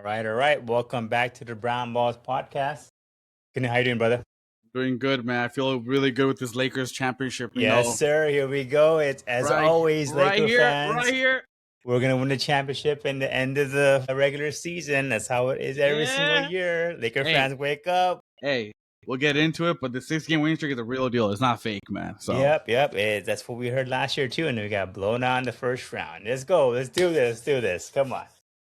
All right. Welcome back to the Brown Balls podcast. How you doing, brother? Doing good, man. I feel really good with this Lakers championship. Yes, sir. Here we go. It's as right, always, right Laker here, fans. right here. We're gonna win the championship in the end of the regular season. That's how it is every single year. Laker fans wake up. Hey, we'll get into it, but the 6-game winning streak is a real deal. It's not fake, man. So Yep. That's what we heard last year too, and we got blown out in the first round. Let's go. Let's do this. Come on.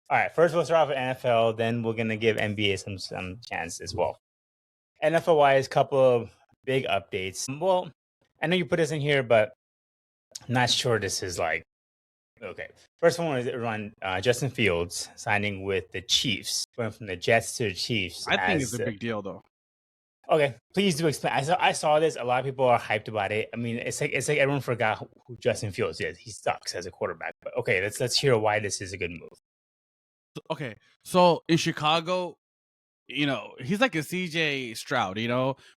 All right. First, we'll start off with NFL. Then we're gonna give NBA some chance as well. NFL wise, couple of big updates. Well, I know you put this in here, but I'm not sure this is like okay. First one is around Justin Fields signing with the Chiefs, going from the Jets to the Chiefs. I think it's a big deal, though. Okay, please do explain. I saw this. A lot of people are hyped about it. I mean, it's like everyone forgot who Justin Fields is. He sucks as a quarterback. But okay, let's hear why this is a good move. Okay, so in Chicago, he's like a CJ Stroud,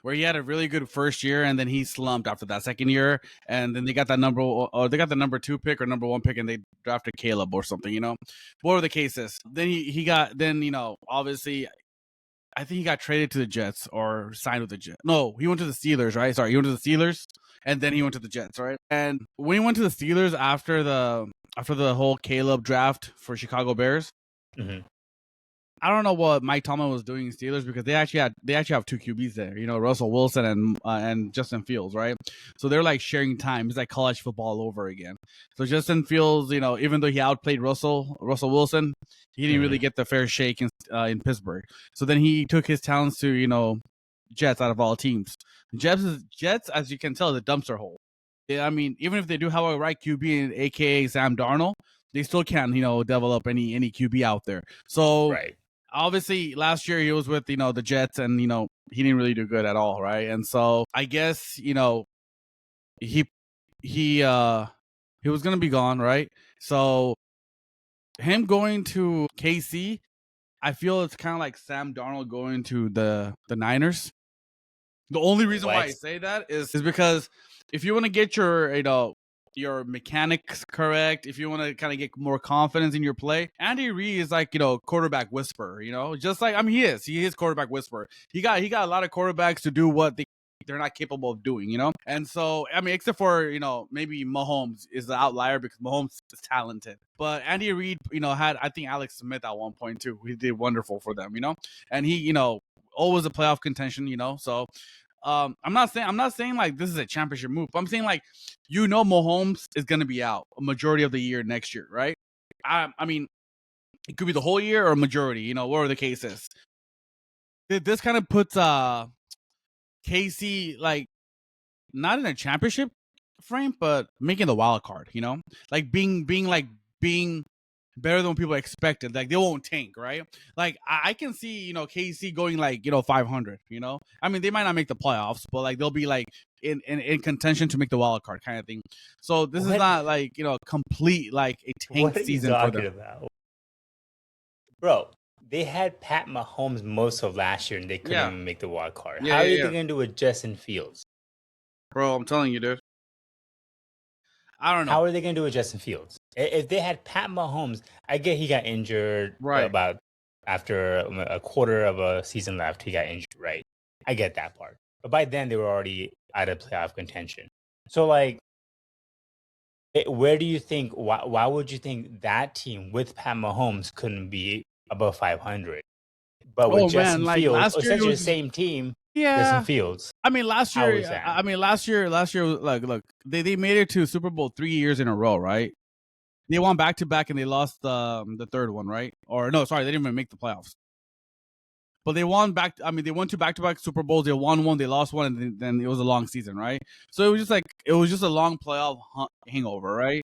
where he had a really good first year and then he slumped after that second year, and then they got the number 2 pick or number 1 pick and they drafted Caleb or something, What were the cases? Then he got obviously I think he got traded to the Jets or signed with the Jets. No, he went to the Steelers, right? Sorry, he went to the Steelers and then he went to the Jets, right? And when he went to the Steelers after the whole Caleb draft for Chicago Bears, I don't know what Mike Tomlin was doing in Steelers because they actually have 2 QBs there, Russell Wilson and Justin Fields, right? So they're like sharing time. It's like college football all over again. So Justin Fields, even though he outplayed Russell Wilson, he didn't really get the fair shake in Pittsburgh. So then he took his talents to Jets out of all teams. Jets, as you can tell, is a dumpster hole. I mean, even if they do have a right QB, aka Sam Darnold, they still can't develop any QB out there. So. Right. Obviously, last year he was with, the Jets and, he didn't really do good at all, right? And so I guess, he was going to be gone, right? So him going to KC, I feel it's kind of like Sam Darnold going to the Niners. The only reason why I say that is because if you want to get your mechanics correct, if you want to kind of get more confidence in your play, Andy Reid is like, quarterback whisperer, just like, I mean, he is quarterback whisperer. He got a lot of quarterbacks to do what they're not capable of doing, And so, I mean, except for, maybe Mahomes is the outlier because Mahomes is talented. But Andy Reid, had, I think, Alex Smith at one point too. He did wonderful for them, And he, always a playoff contention, So I'm not saying like this is a championship move. I'm saying like, Mahomes is going to be out a majority of the year next year, right? I mean, it could be the whole year or a majority, whatever the case is. This kind of puts KC like not in a championship frame, but making the wild card, like being better than what people expected. Like they won't tank, right? Like I can see, KC going like, 500, I mean, they might not make the playoffs, but like they'll be like in contention to make the wild card kind of thing. So this is not like, complete like a tank season for them. About? Bro, they had Pat Mahomes most of last year and they couldn't even make the wild card. How are they going to do with Justin Fields? Bro, I'm telling you, dude. I don't know. How are they going to do with Justin Fields? If they had Pat Mahomes, I get he got injured about after a quarter of a season left. He got injured, right? I get that part. But by then, they were already out of playoff contention. So, like, where do you think, why would you think that team with Pat Mahomes couldn't be above 500? But with Justin Fields, essentially the same team. Yeah, Justin Fields. I mean, last year, like, look, they made it to Super Bowl 3 years in a row, right? They won back to back and they lost the third one, right? Or no, sorry, they didn't even make the playoffs. But they won back. I mean, they went to back-to-back Super Bowls. They won one, they lost one, and then it was a long season, right? So it was just a long playoff hangover, right?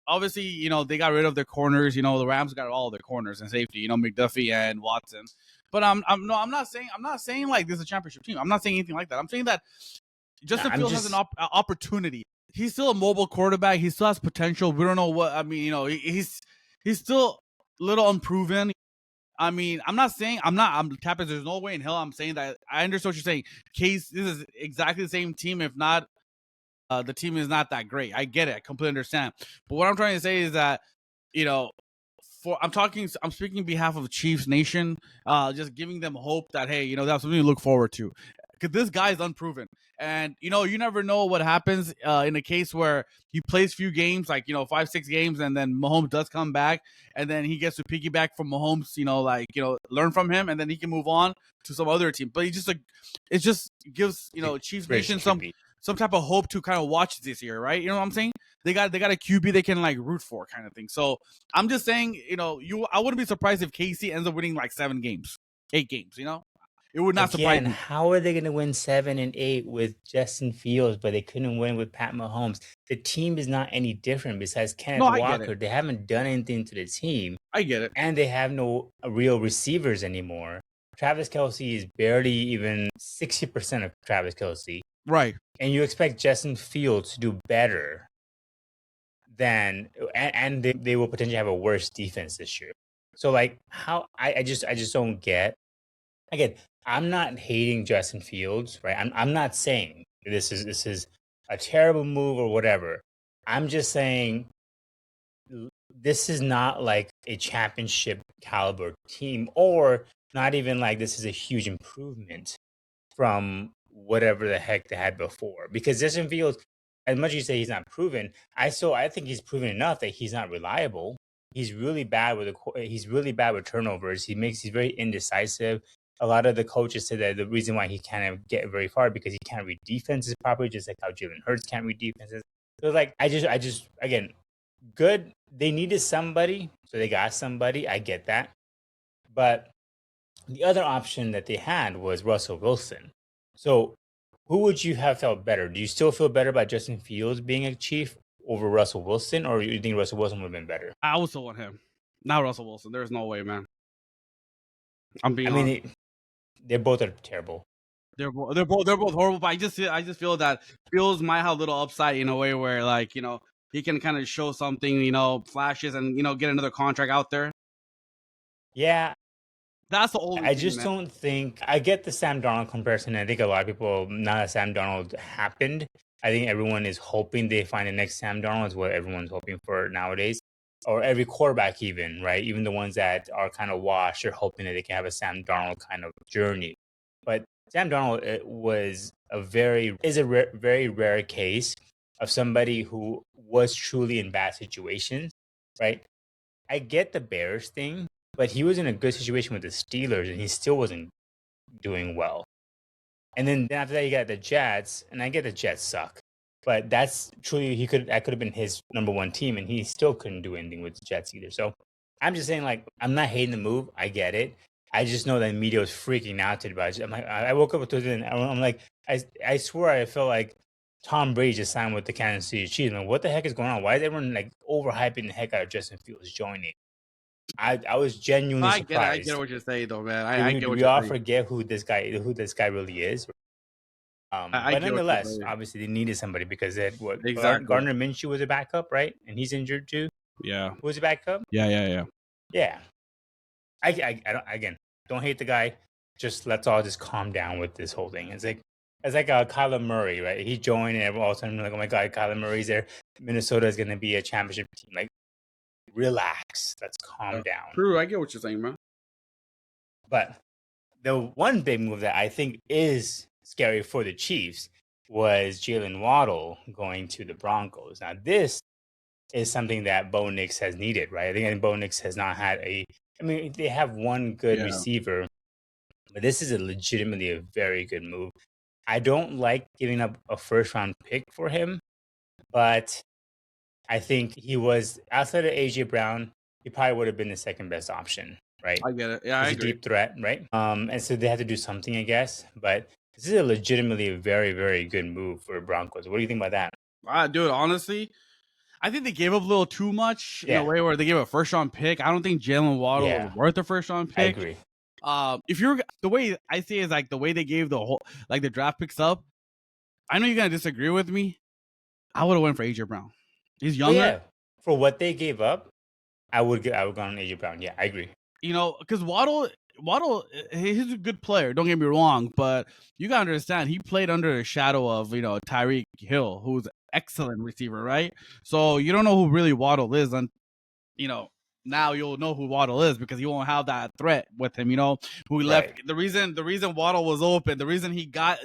Obviously, they got rid of their corners. The Rams got all of their corners and safety. McDuffie and Watson. But I'm not saying like this is a championship team. I'm not saying anything like that. I'm saying that Justin Fields has an opportunity. He's still a mobile quarterback. He still has potential. We don't know what. I mean, he's still a little unproven. I mean, I'm Tappers. There's no way in hell I'm saying that. I understand what you're saying. This is exactly the same team. If not, the team is not that great. I get it. I completely understand. But what I'm trying to say is that, I'm speaking on behalf of Chiefs Nation, just giving them hope that, hey, that's something to look forward to. Because this guy is unproven. And, you never know what happens in a case where he plays few games, like, 5-6 games, and then Mahomes does come back, and then he gets to piggyback from Mahomes, learn from him, and then he can move on to some other team. But it just gives, Chiefs Nation some type of hope to kind of watch this year, right? You know what I'm saying? They got a QB they can root for, kind of thing. So I'm just saying, I wouldn't be surprised if KC ends up winning 7 games, 8 games. It would not surprise me. How are they going to win 7 and 8 with Justin Fields, but they couldn't win with Pat Mahomes? The team is not any different besides Kenneth Walker. They haven't done anything to the team. I get it. And they have no real receivers anymore. Travis Kelce is barely even 60% of Travis Kelce. Right. And you expect Justin Fields to do better than, and they will potentially have a worse defense this year. So how I just don't get. Again, I'm not hating Justin Fields, right? I'm not saying this is a terrible move or whatever. I'm just saying this is not like a championship caliber team, or not even this is a huge improvement from whatever the heck they had before. Because Justin Fields, as much as you say he's not proven, I think he's proven enough that he's not reliable. He's really bad with turnovers. He's very indecisive. A lot of the coaches say that the reason why he can't get very far because he can't read defenses properly, just like how Jalen Hurts can't read defenses. So I just again, good. They needed somebody, so they got somebody. I get that, but the other option that they had was Russell Wilson. So who would you have felt better? Do you still feel better about Justin Fields being a Chief over Russell Wilson, or do you think Russell Wilson would have been better? I would still want him, not Russell Wilson. There's no way, man. I'm being honest. They both are terrible. They're both horrible. But I just feel that Fields might have a little upside in a way where he can kind of show something, flashes, and get another contract out there. Yeah, that's the only. I just don't think I get the Sam Darnold comparison. I think a lot of people, now that Sam Darnold happened, I think everyone is hoping they find the next Sam Darnold. Is what everyone's hoping for nowadays. Or every quarterback, even, right? Even the ones that are kind of washed are hoping that they can have a Sam Darnold kind of journey. But Sam Darnold is a very rare case of somebody who was truly in bad situations, right? I get the Bears thing, but he was in a good situation with the Steelers, and he still wasn't doing well. And then after that, you got the Jets, and I get the Jets suck. But that's truly, that could have been his number one team, and he still couldn't do anything with the Jets either. So I'm just saying, I'm not hating the move. I get it. I just know that media was freaking out about it. I woke up with Thursday, and I'm like, I swear I felt like Tom Brady just signed with the Kansas City Chiefs. What the heck is going on? Why is everyone overhyping the heck out of Justin Fields joining? I was genuinely surprised. I get what you're saying, though, man. I get what we you're all saying. Forget who this guy really is. But nonetheless, obviously they needed somebody because they had Gardner Minshew was a backup, right? And he's injured too. Yeah, who was a backup? Yeah. I don't hate the guy. Just let's all just calm down with this whole thing. It's like Kyler Murray, right? He joined, and all of a sudden, oh my God, Kyler Murray's there. Minnesota is going to be a championship team. Relax. Let's calm down. True, I get what you're saying, man. But the one big move that I think is scary for the Chiefs was Jalen Waddle going to the Broncos. Now, this is something that Bo Nix has needed, right? I think Bo Nix has not had they have one good receiver, but this is legitimately a very good move. I don't like giving up a first-round pick for him, but I think he was, outside of A.J. Brown, he probably would have been the second best option, right? I get it. Yeah, I agree. A deep threat, right? And so they had to do something, I guess. But this is legitimately a very, very good move for the Broncos. What do you think about that? Dude, honestly, I think they gave up a little too much in a way where they gave a first-round pick. I don't think Jalen Waddle was worth a first-round pick. I agree. If you're, the way I see it is the way they gave the whole, the draft picks up. I know you're gonna disagree with me. I would have went for A.J. Brown. He's younger. For what they gave up, I would go on A.J. Brown. Yeah, I agree. Because Waddle, he's a good player. Don't get me wrong, but you gotta understand he played under the shadow of Tyreek Hill, who's an excellent receiver, right? So you don't know who really Waddle is, now you'll know who Waddle is because he won't have that threat with him. Who left Right. the reason Waddle was open, the reason he got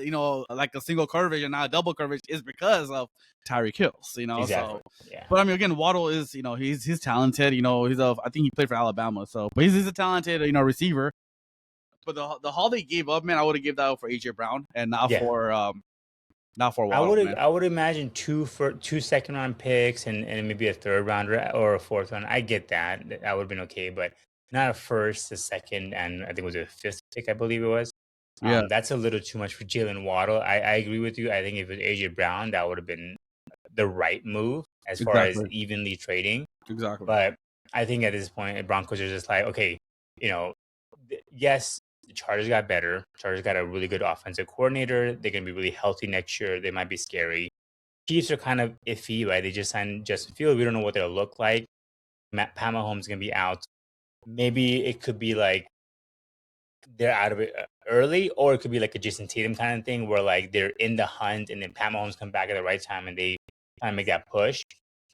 like a single coverage and not a double coverage is because of Tyreek Hills. Exactly. So. Yeah. But I mean, again, Waddle is he's talented. I think he played for Alabama, so but he's a talented receiver. But the haul they gave up, man, I would have given that up for AJ Brown and not Yeah. for I Waddle, man. would imagine two second round picks and maybe a third rounder or a fourth round. I get that. That would have been okay, but not a first, a second, and I think it was a fifth pick, I believe it was. Yeah, That's a little too much for Jalen Waddle. I agree with you. I think if it was AJ Brown, that would have been the right move as far as exactly, evenly trading. exactly. But I think at this point, the Broncos are just like, okay, yes, the Chargers got better. Chargers got a really good offensive coordinator. They're going to be really healthy next year. They might be scary. Chiefs are kind of iffy, right? They just signed Justin Fields. We don't know what they'll look like. Pat Mahomes is going to be out. Maybe it could be like they're out of it early, or it could be like a Jason Tatum kind of thing where like they're in the hunt and then Pat Mahomes come back at the right time and they kind of make that push.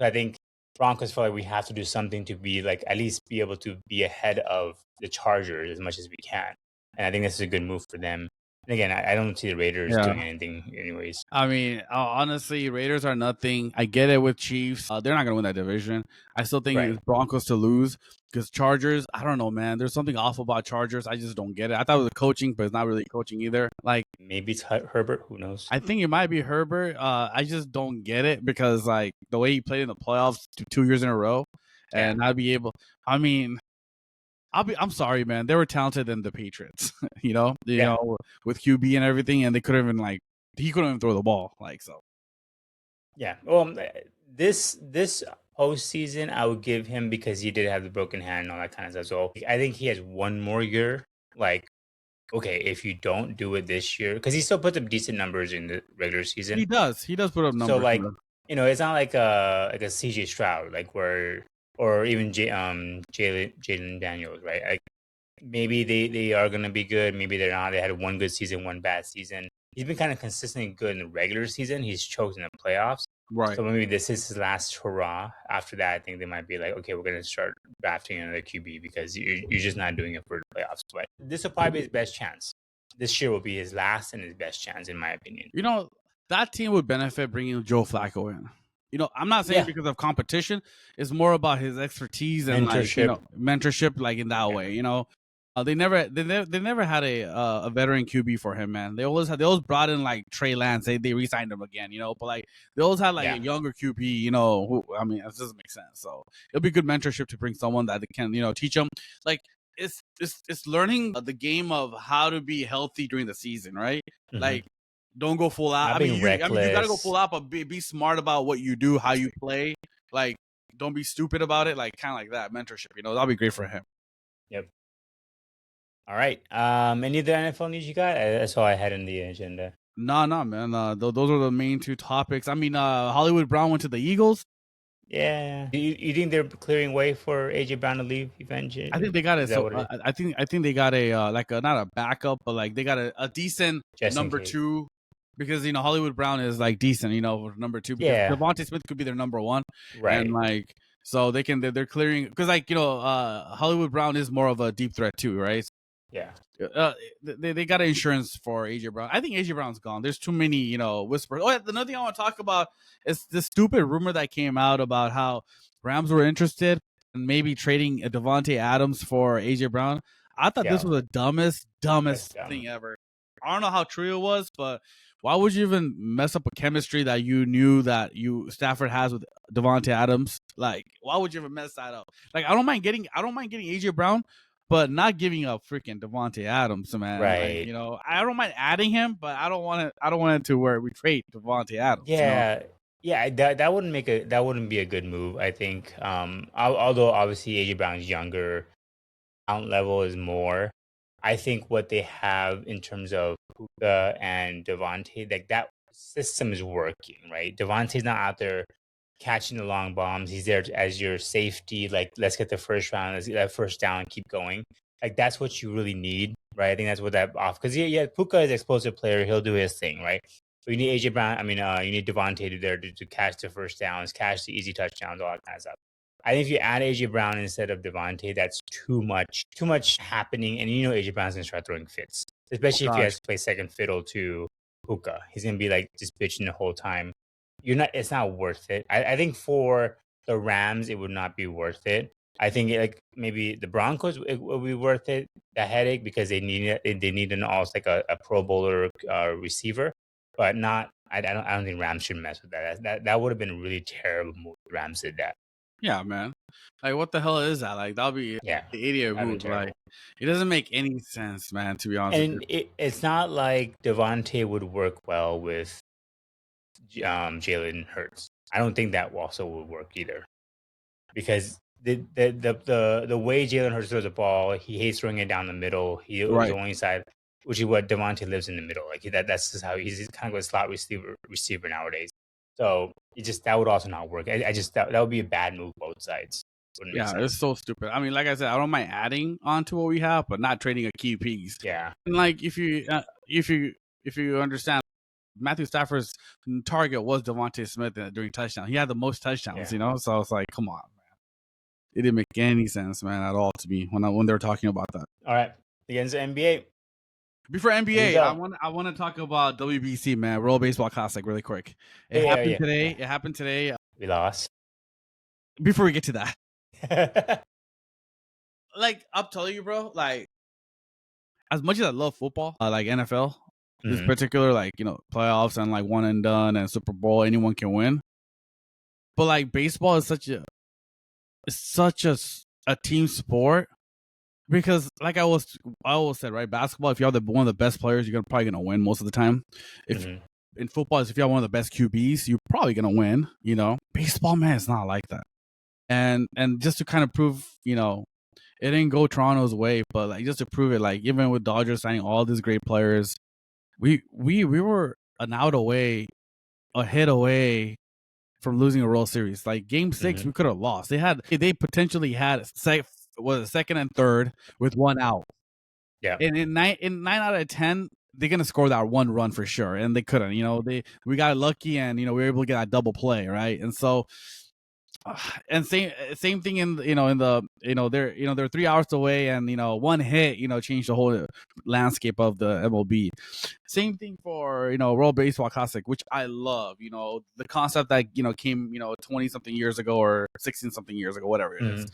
So I think Broncos feel like we have to do something to be like at least be able to be ahead of the Chargers as much as we can. And I think this is a good move for them. And again, I don't see the Raiders Yeah. doing anything anyways. I mean, honestly, Raiders are nothing. I get it with Chiefs. They're not going to win that division. I still think Right. it's Broncos to lose because Chargers, I don't know, man. There's something awful about Chargers. I just don't get it. I thought it was coaching, but it's not really coaching either. Like, Maybe it's Herbert. Who knows? I think it might be Herbert. I just don't get it because, like, the way he played in the playoffs 2 years in a row and not be able, I mean, I'm sorry, man. They were talented than the Patriots, with QB and everything, and they couldn't even he couldn't even throw the ball, so. Yeah. Well, this postseason, I would give him because he did have the broken hand and all that kind of stuff. So I think he has one more year. Like, okay, if you don't do it this year, because he still puts up decent numbers in the regular season. He does put up numbers. So like, it's not like a CJ Stroud, like where or even Jaden Daniels, right? Like maybe they are gonna be good, maybe they're not. They had one good season, one bad season. He's been kind of consistently good in the regular season. He's chosen the playoffs. Right. So maybe this is his last hurrah. After that, I think they might be like, okay, we're going to start drafting another QB because you're just not doing it for the playoffs. But this will probably be his best chance. This year will be his last and his best chance, in my opinion. That team would benefit bringing Joe Flacco in. I'm not saying because of competition. It's more about his expertise and mentorship, like in that way. They never had a veteran QB for him, man. They always brought in like Trey Lance. They re-signed him again, but like they always had a younger QB, who, I mean, it doesn't make sense. So it'll be good mentorship to bring someone that can, teach them. Like it's learning the game of how to be healthy during the season, right? Mm-hmm. Like don't go full out. You gotta go full out, but be smart about what you do, how you play. Like don't be stupid about it. Like kind of like that mentorship, that'll be great for him. Yep. All right. Any other NFL news you got? That's all I had in the agenda. No, man. Those are the main two topics. I mean, Hollywood Brown went to the Eagles. Yeah. You think they're clearing way for AJ Brown to leave eventually? I think they got it. I think they got a not a backup, but like they got a decent number two. Because Hollywood Brown is like decent, number two. Because Devontae Smith could be their number one, right? And like so they're clearing because Hollywood Brown is more of a deep threat too, right? Yeah. They got insurance for AJ Brown. I think AJ Brown's gone. There's too many, whispers. Oh, another thing I want to talk about is this stupid rumor that came out about how Rams were interested in maybe trading a Devontae Adams for AJ Brown. I thought this was the dumbest thing ever. I don't know how true it was, but why would you even mess up a chemistry that you knew that Stafford has with Devontae Adams? Like, why would you even mess that up? Like, I don't mind getting AJ Brown, but not giving up freaking Devontae Adams, man. Right. Like, I don't mind adding him, but I don't want it to where we trade Devontae Adams. Yeah. Yeah, that wouldn't be a good move, I think. Although obviously AJ Brown's younger, talent level is more. I think what they have in terms of Puka and Devontae, like that system is working, right? Devontae's not out there catching the long bombs. He's there as your safety. Like, let's get the first round, let's get that first down, and keep going. Like, that's what you really need, right? I think that's what that off because Puka is an explosive player. He'll do his thing, right? But you need AJ Brown. I mean, you need Devontae there to catch the first downs, catch the easy touchdowns, all that kind of stuff. I think if you add AJ Brown instead of Devontae, that's too much happening. And AJ Brown's gonna start throwing fits, Oh especially if he has gosh. to play second fiddle to Puka. He's gonna be like just bitching the whole time. It's not worth it. I think for the Rams, it would not be worth it. I think maybe the Broncos it would be worth it, the headache, because they need an also like a Pro Bowler receiver, but not. I don't think Rams should mess with that. That would have been a really terrible move. If Rams did that. Yeah, man. Like, what the hell is that? Like, that'll be Yeah, the idiot that'd been move. terrible. Like, it doesn't make any sense, man. To be honest with And you. it's not like Devontae would work well with Jalen Hurts. I don't think that also would work either, because the way Jalen Hurts throws the ball, he hates throwing it down the middle. He's Right. only side, which is what Devontae lives in the middle. Like that's just how he's kind of a slot receiver nowadays. So that would also not work. I just that would be a bad move both sides. Wouldn't make Yeah, it's sense. so stupid. I mean, like I said, I don't mind adding on to what we have, but not trading a key piece. Yeah. And like, if you understand, Matthew Stafford's target was Devontae Smith during touchdown. He had the most touchdowns, Yeah. So it's like, come on, man. It didn't make any sense, man, at all to me when they were talking about that. All right, against the NBA. Before Here NBA, we go. I want to talk about WBC, man, World Baseball Classic, really quick. It Yeah, happened yeah, today. yeah. It happened today. We lost. Before we get to that, like, I'm telling you, bro, like, as much as I love football, like NFL, this Mhm. particular, like, playoffs and like one and done and Super Bowl, anyone can win. But like, baseball is such a team sport, because like I always said, right? Basketball, if you have one of the best players, you're probably gonna win most of the time. If Mhm. in football, if you have one of the best QBs, you're probably gonna win. Baseball, man, it's not like that. And just to kind of prove, it didn't go Toronto's way, but like just to prove it, like even with Dodgers signing all these great players, we were an out away, a hit away from losing a World Series. Like Game 6, we could have lost. They potentially had second and third with one out. Yeah. And in nine out of 10, they're gonna score that one run for sure, and they couldn't. We got lucky, and we were able to get that double play, right? And so. And same thing they're 3 hours away, and one hit changed the whole landscape of the MLB. Same thing for World Baseball Classic, which I love. The concept that came 20 something years ago or 16 something years ago, whatever it is.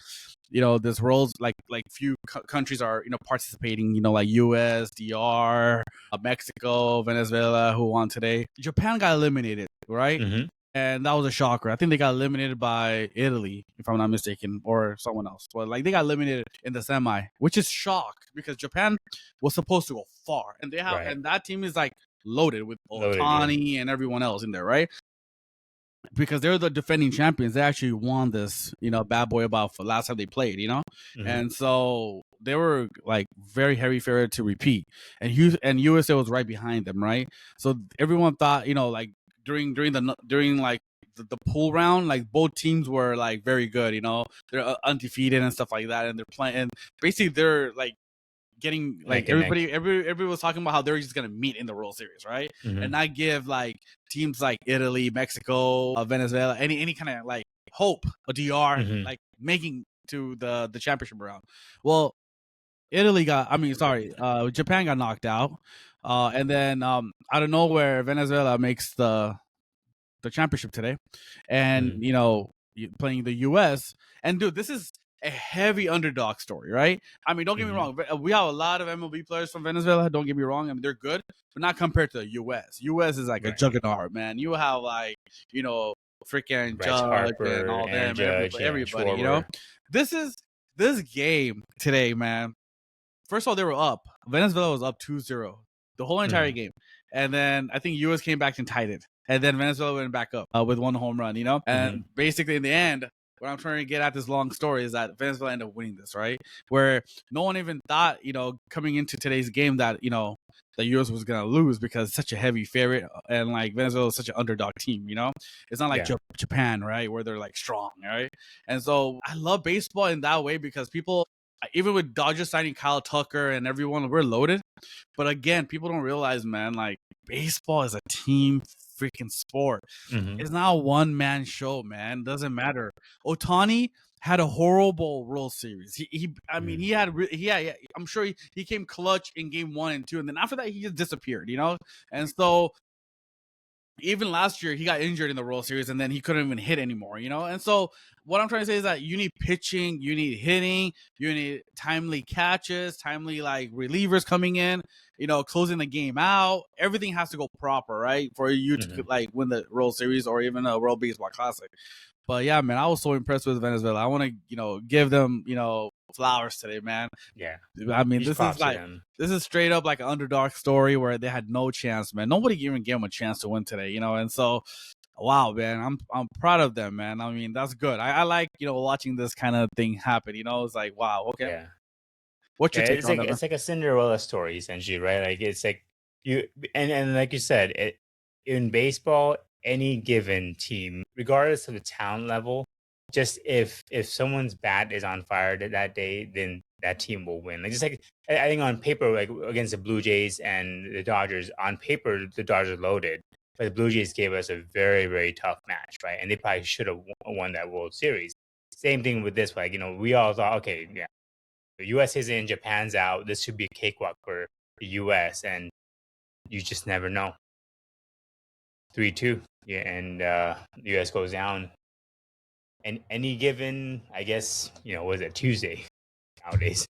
This world's like few countries are participating. Like US, DR, Mexico, Venezuela, who won today. Japan got eliminated, right? Mm-hmm. And that was a shocker. I think they got eliminated by Italy, if I'm not mistaken, or someone else. But like they got eliminated in the semi, which is shock, because Japan was supposed to go far, and they have, and that team is like loaded with Otani and everyone else in there, right? Because they're the defending champions. They actually won this, bad boy about for last time they played, and so they were like very heavy favorite to repeat, and USA was right behind them, right? So everyone thought, like. During like the pool round, like both teams were like very good, they're undefeated and stuff like that, and they're playing, and basically they're like getting like everybody was talking about how they're just gonna meet in the World Series, right? And not give like teams like Italy, Mexico, Venezuela any kind of like hope, a DR like making to the championship round. Well, Japan got knocked out. And then out of nowhere, Venezuela makes the championship today, and playing the US. And dude, this is a heavy underdog story, right? I mean, don't get me wrong. We have a lot of MLB players from Venezuela. Don't get me wrong. I mean, they're good, but not compared to the US. US is like a juggernaut, man. You have like freaking Judge Harper, and all them, everybody. This game today, man. First of all, they were up. Venezuela was up 2-0 the whole entire game. And then I think US came back and tied it. And then Venezuela went back up with one home run, And basically in the end, what I'm trying to get at this long story is that Venezuela ended up winning this, right? Where no one even thought, coming into today's game that, the US was going to lose, because it's such a heavy favorite, and like Venezuela is such an underdog team, It's not like Japan, right? Where they're like strong, right? And so I love baseball in that way, because people, even with Dodgers signing Kyle Tucker and everyone, we're loaded. But again, people don't realize, man, like baseball is a team freaking sport. It's not a one-man show, man. Doesn't matter. Otani had a horrible World Series. I mean, I'm sure he came clutch in game 1 and 2, and then after that he just disappeared, you know. And so even last year he got injured in the World Series, and then he couldn't even hit anymore, you know. And so what I'm trying to say is that you need pitching, you need hitting, you need timely catches, timely like relievers coming in, you know, closing the game out. Everything has to go proper, right, for you to like win the World Series or even a World Baseball Classic. But yeah, man, I was so impressed with Venezuela. I want to, you know, give them, you know, flowers today, man. Yeah. I mean, Huge props to them. this is straight up like an underdog story where they had no chance, man. Nobody even gave them a chance to win today, you know. And so, wow, man, I'm proud of them, man. I mean, that's good. I like, you know, watching this kind of thing happen. You know, it's like, wow, okay. Yeah. What's your take on that? It's like a Cinderella story essentially, right? Like it's like you and like you said, in baseball, any given team, regardless of the talent level, just if someone's bat is on fire that day, then that team will win. Like just like I think on paper, like against the Blue Jays and the Dodgers, on paper the Dodgers are loaded, but the Blue Jays gave us a very very tough match, right? And they probably should have won that World Series. Same thing with this, like you know, we all thought, okay, yeah, the U.S. is in, Japan's out. This should be a cakewalk for the U.S. And you just never know. 3-2, yeah, and the U.S. goes down. And any given, I guess, you know, was it Tuesday nowadays?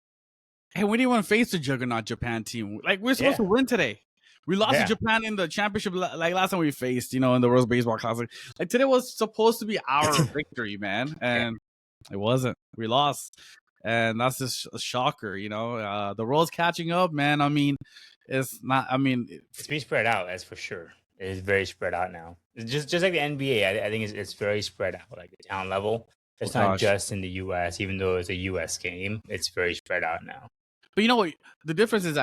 Hey, we didn't want to face the juggernaut Japan team. Like we're supposed to win today. We lost to Japan in the championship like last time we faced, you know, in the World Baseball Classic. Like today was supposed to be our victory, man, and it wasn't. We lost. And that's just a shocker, you know. The world's catching up, man. I mean, it's not. I mean, it's being spread out, that's for sure. It is very spread out now. It's just like the NBA. I think it's very spread out, like the town level. It's not just in the U.S. Even though it's a U.S. game, it's very spread out now. But you know what? The difference is,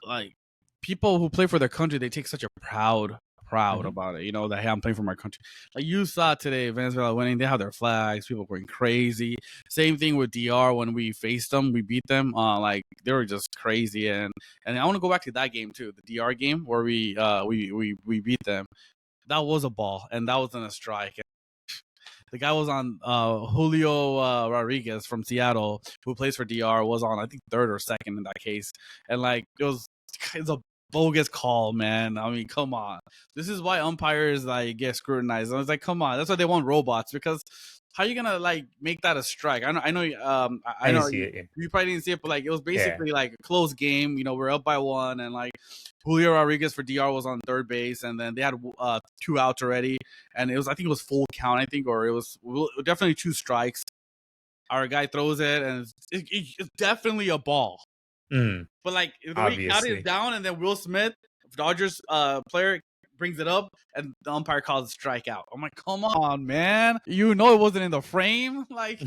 like people who play for their country, they take such a proud about it, you know, that hey, I'm playing for my country. Like you saw today, Venezuela winning, they have their flags, people going crazy. Same thing with DR when we faced them, we beat them. Like they were just crazy, and I want to go back to that game too, the DR game where we beat them. That was a ball, and that wasn't a strike. The guy was on Julio Rodriguez from Seattle, who plays for DR, was on I think third or second in that case, and like it's a bogus call, man. I mean, come on. This is why umpires like get scrutinized. I was like, come on. That's why they want robots, because how are you gonna like make that a strike? I know. I know you probably didn't see it, but like it was basically like a close game. You know, we're up by 1, and like Julio Rodriguez for DR was on third base, and then they had 2 outs already, and I think it was full count, or it was definitely 2 strikes. Our guy throws it, and it's definitely a ball. But like the way he counted it down, and then Will Smith, Dodgers player, brings it up, and the umpire calls a strikeout. I'm like, come on, man! You know it wasn't in the frame, like.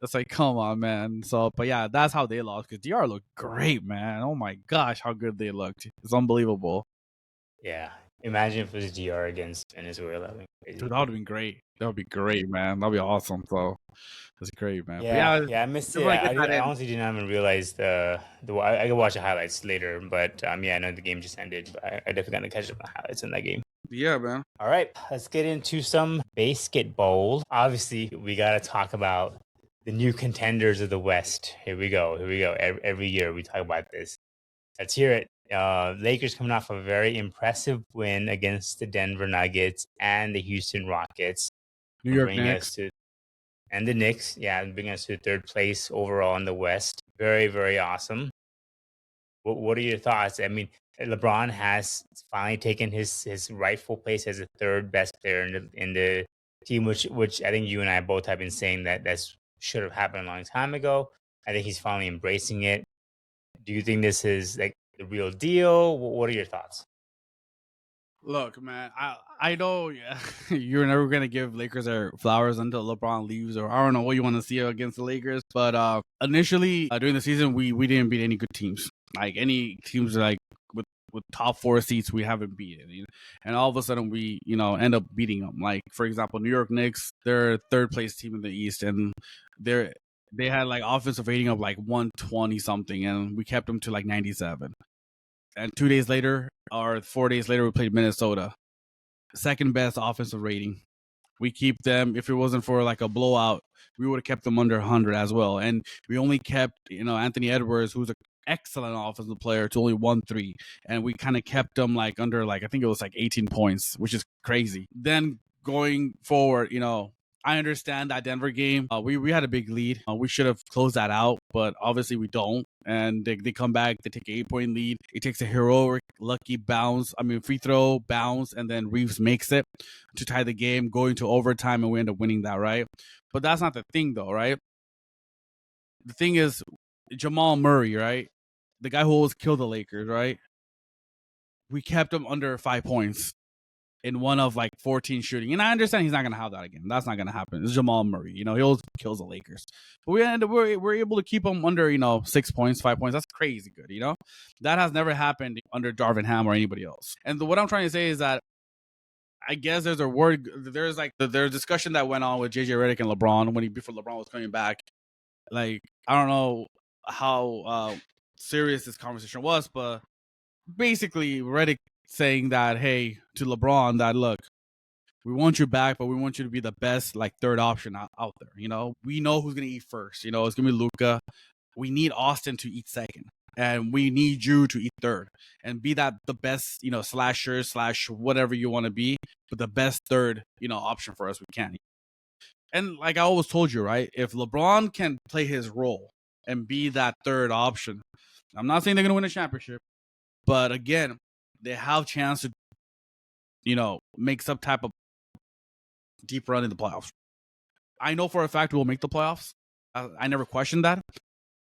It's like, come on, man. So, but yeah, that's how they lost, because DR looked great, man. Oh my gosh, how good they looked! It's unbelievable. Yeah, imagine if it was DR against Venezuela. Dude, that would have been great. That would be great, man. That'd be awesome. So. That's great, man. Yeah, I missed it. I honestly didn't even realize I could watch the highlights later, but I know the game just ended. But I definitely got to catch up on the highlights in that game. Yeah, man. All right, let's get into some basketball. Obviously, we got to talk about the new contenders of the West. Here we go. Every year we talk about this. Let's hear it. Lakers coming off a very impressive win against the Denver Nuggets and the Houston Rockets. New York Knicks. And the Knicks, bringing us to 3rd place overall in the West. Very, very awesome. What are your thoughts? I mean, LeBron has finally taken his rightful place as the 3rd best player in the team, which I think you and I both have been saying that should have happened a long time ago. I think he's finally embracing it. Do you think this is like the real deal? What are your thoughts? Look, man, I know you're never going to give Lakers their flowers until LeBron leaves, or I don't know what you want to see against the Lakers. But initially, during the season, we didn't beat any good teams. Like any teams like with top 4 seats, we haven't beaten. You know? And all of a sudden, we end up beating them. Like, for example, New York Knicks, they're 3rd place team in the East, and they had like offensive rating of like 120 something, and we kept them to like 97. And 2 days later, or 4 days later, we played Minnesota. 2nd best offensive rating. We keep them. If it wasn't for like a blowout, we would have kept them under 100 as well. And we only kept, Anthony Edwards, who's an excellent offensive player, to only 1-3. And we kind of kept them like under, like, I think it was like 18 points, which is crazy. Then going forward, I understand that Denver game. We had a big lead. We should have closed that out, but obviously we don't. And they come back. They take an 8-point lead. It takes a heroic, lucky free throw, bounce, and then Reeves makes it to tie the game, going to overtime, and we end up winning that, right? But that's not the thing, though, right? The thing is, Jamal Murray, right? The guy who always killed the Lakers, right? We kept him under 5 points in one of like 14 shooting. And I understand he's not going to have that again. That's not going to happen. It's Jamal Murray. He always kills the Lakers. But we're able to keep him under, 6 points, 5 points. That's crazy good, That has never happened under Darvin Ham or anybody else. And what I'm trying to say is that I guess there's a discussion that went on with JJ Redick and LeBron before LeBron was coming back. Like, I don't know how serious this conversation was, but basically Redick saying that, hey, to LeBron, that look, we want you back, but we want you to be the best like third option out there. We know who's gonna eat first. It's gonna be Luka. We need Austin to eat second, and we need you to eat third, and be that the best slasher / whatever you want to be, but the best third option for us we can. And like I always told you, right? If LeBron can play his role and be that third option, I'm not saying they're gonna win a championship, but again, they have a chance to, make some type of deep run in the playoffs. I know for a fact we'll make the playoffs. I never questioned that.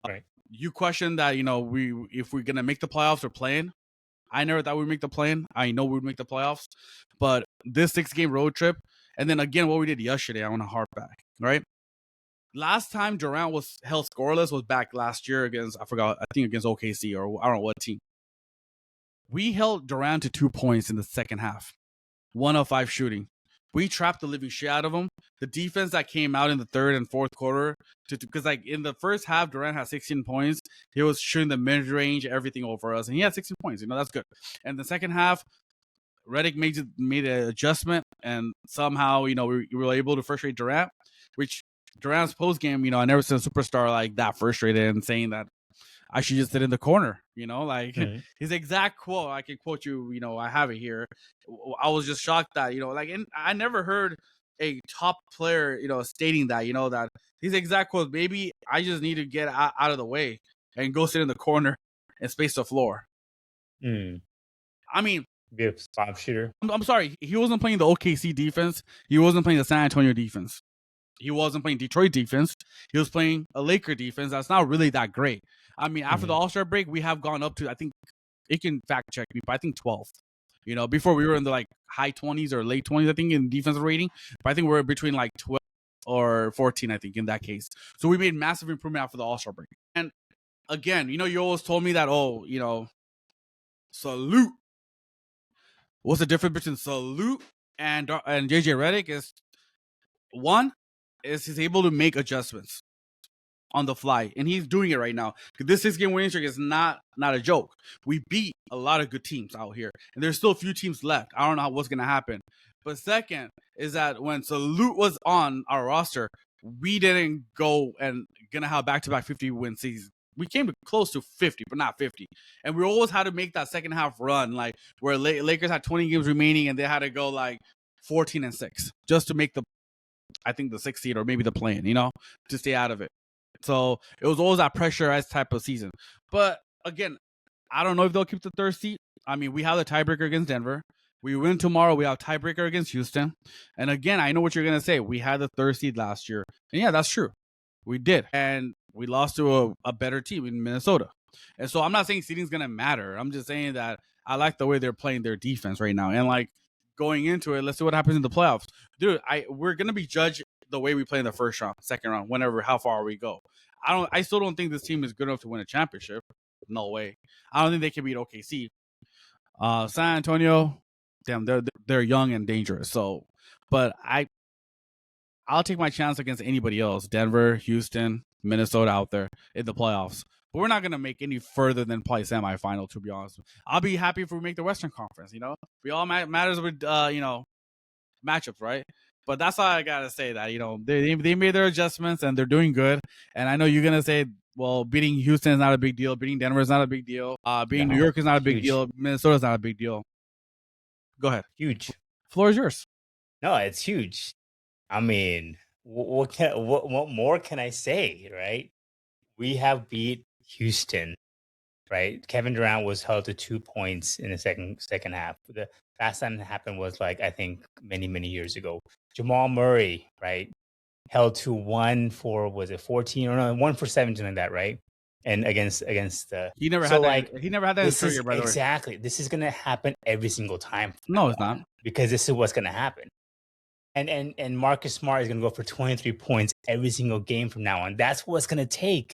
Right. You questioned that, if we're going to make the playoffs or playing. I never thought we'd make the play-in. I know we'd make the playoffs. But this 6-game road trip, and then again, what we did yesterday, I want to harp back, right? Last time Durant was held scoreless was back last year against OKC, or I don't know what team. We held Durant to 2 points in the second half. 1 of 5 shooting. We trapped the living shit out of them. The defense that came out in the third and fourth quarter, because like in the first half, Durant had 16 points. He was shooting the mid-range, everything over us, and he had 16 points. That's good. And the second half, Redick made an adjustment, and somehow, we were able to frustrate Durant, which Durant's post-game, I never seen a superstar like that frustrated and saying that I should just sit in the corner, his exact quote. I can quote you, I have it here. I was just shocked that, and I never heard a top player, stating that, that his exact quote, maybe I just need to get out of the way and go sit in the corner and space the floor. I mean, be a spot shooter. I'm sorry. He wasn't playing the OKC defense. He wasn't playing the San Antonio defense. He wasn't playing Detroit defense. He was playing a Laker defense that's not really that great. I mean, after the All-Star break, we have gone up to, I think, it can fact check me, but I think 12th. Before we were in the like high 20s or late 20s, I think, in defensive rating. But I think we're between like 12 or 14, I think, in that case. So we made massive improvement after the All-Star break. And again, you always told me that, salute. What's the difference between salute and JJ Redick is, one, is he's able to make adjustments on the fly, and he's doing it right now. This 6-game winning streak is not a joke. We beat a lot of good teams out here, and there's still a few teams left. I don't know what's going to happen. But second is that when Salute was on our roster, we didn't go and going to have back-to-back 50-win seasons. We came close to 50, but not 50. And we always had to make that second half run, like where Lakers had 20 games remaining, and they had to go like 14-6 just to make the 6th seed or maybe the play-in, to stay out of it. So it was always that pressurized type of season. But again, I don't know if they'll keep the 3rd seed. I mean, we have the tiebreaker against Denver. We win tomorrow. We have tiebreaker against Houston. And again, I know what you're going to say. We had the 3rd seed last year. And yeah, that's true. We did. And we lost to a better team in Minnesota. And so I'm not saying seeding is going to matter. I'm just saying that I like the way they're playing their defense right now. And like, going into it, let's see what happens in the playoffs. Dude, we're going to be judged the way we play in the first round, second round, how far we go. I still don't think this team is good enough to win a championship. No way. I don't think they can beat OKC. San Antonio, damn, they're young and dangerous. So, but I'll take my chance against anybody else. Denver, Houston, Minnesota out there in the playoffs. But we're not going to make any further than probably semifinal, to be honest. I'll be happy if we make the Western Conference, We all matters with, matchups, right? But that's all I gotta say. That they made their adjustments and they're doing good. And I know you're gonna say, well, beating Houston is not a big deal. Beating Denver is not a big deal. Beating New York is not a big deal. Minnesota's not a big deal. Go ahead. Huge. Floor is yours. No, it's huge. I mean, what more can I say, right? We have beat Houston, right? Kevin Durant was held to 2 points in the second half. The last time it happened was I think many years ago. Jamal Murray, right, held to 1 for, was it 14 or no, 1 for 17 like that, right? And against the he never had that. He never had that in his career, by the way. Exactly. This is gonna happen every single time. No, it's not, because this is what's gonna happen. And Marcus Smart is gonna go for 23 points every single game from now on. That's what's gonna take,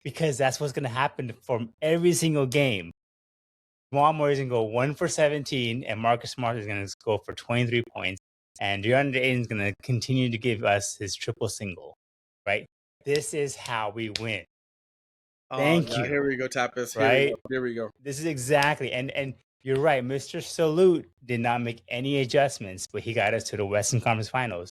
because that's what's gonna happen from every single game. Jamal Murray is gonna go 1 for 17, and Marcus Smart is gonna go for 23 points. And DeAndre Ayton is gonna continue to give us his triple single, right? This is how we win. Thank you. Here we go, Tapas. Right? Here we go. This is exactly, and you're right. Mr. Salute did not make any adjustments, but he got us to the Western Conference Finals.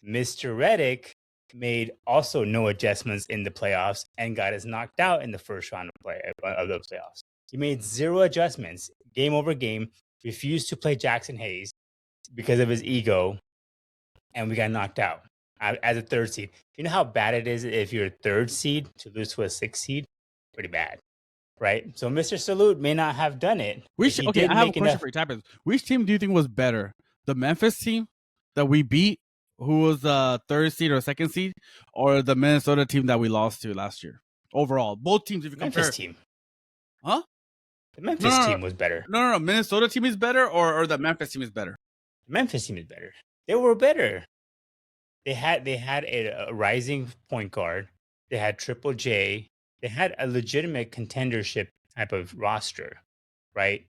Mr. Redick made also no adjustments in the playoffs and got us knocked out in the first round of the playoffs. He made 0 adjustments, game over game, refused to play Jackson Hayes because of his ego, and we got knocked out as a 3rd seed. You know how bad it is if you're a 3rd seed to lose to a 6th seed? Pretty bad, right? So Mr. Salute may not have done it. I have a question for you, Tapas. Which team do you think was better? The Memphis team that we beat, who was the 3rd seed or 2nd seed, or the Minnesota team that we lost to last year? Overall, both teams, if you compare. Memphis team. Huh? The Memphis team was better. No. Minnesota team is better, or the Memphis team is better? The Memphis team is better. They were better. They had a rising point guard. They had Triple J. They had a legitimate contendership type of roster, right?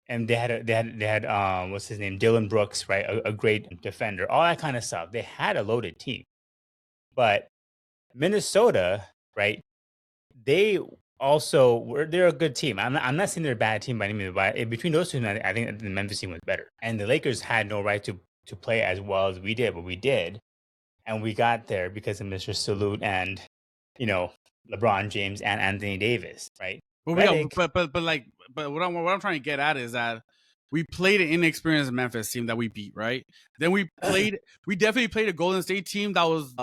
And they had what's his name, Dylan Brooks, right? A great defender, all that kind of stuff. They had a loaded team, but Minnesota, right? They're a good team. I'm not saying they're a bad team by any means, but between those two, I think the Memphis team was better. And the Lakers had no right to play as well as we did, but we did, and we got there because of Mr. Salute and LeBron James and Anthony Davis, right? But what I'm trying to get at is that we played an inexperienced Memphis team that we beat, right? Then we definitely played a Golden State team that was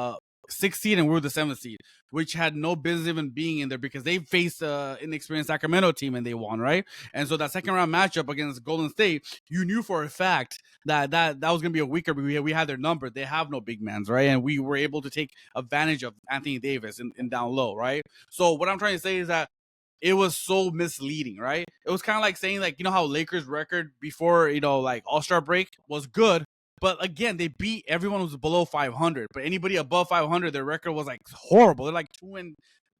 6th seed and we were the 7th seed, which had no business even being in there because they faced an inexperienced Sacramento team and they won, right? And so that second round matchup against Golden State, you knew for a fact that was going to be a weaker. We had their number. They have no big mans, right? And we were able to take advantage of Anthony Davis in down low, right? So what I'm trying to say is that it was so misleading, right? It was kind of like saying, how Lakers record before, All-Star break was good. But again, they beat everyone who was below 500. But anybody above 500, their record was horrible. They're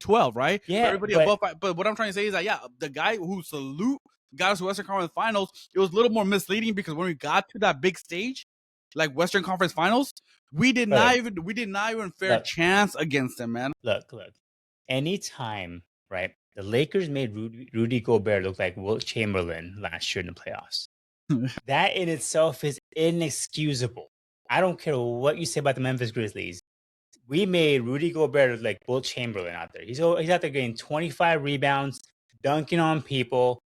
2-12, right? Yeah. But everybody above 5. But what I'm trying to say is that the guy who got us to Western Conference Finals, it was a little more misleading because when we got to that big stage, like Western Conference Finals, we did not even fair chance against them, man. Look. Anytime, right? The Lakers made Rudy Gobert look like Wilt Chamberlain last year in the playoffs. That in itself is inexcusable. I don't care what you say about the Memphis Grizzlies. We made Rudy Gobert look like Wilt Chamberlain out there. He's out there getting 25 rebounds, dunking on people.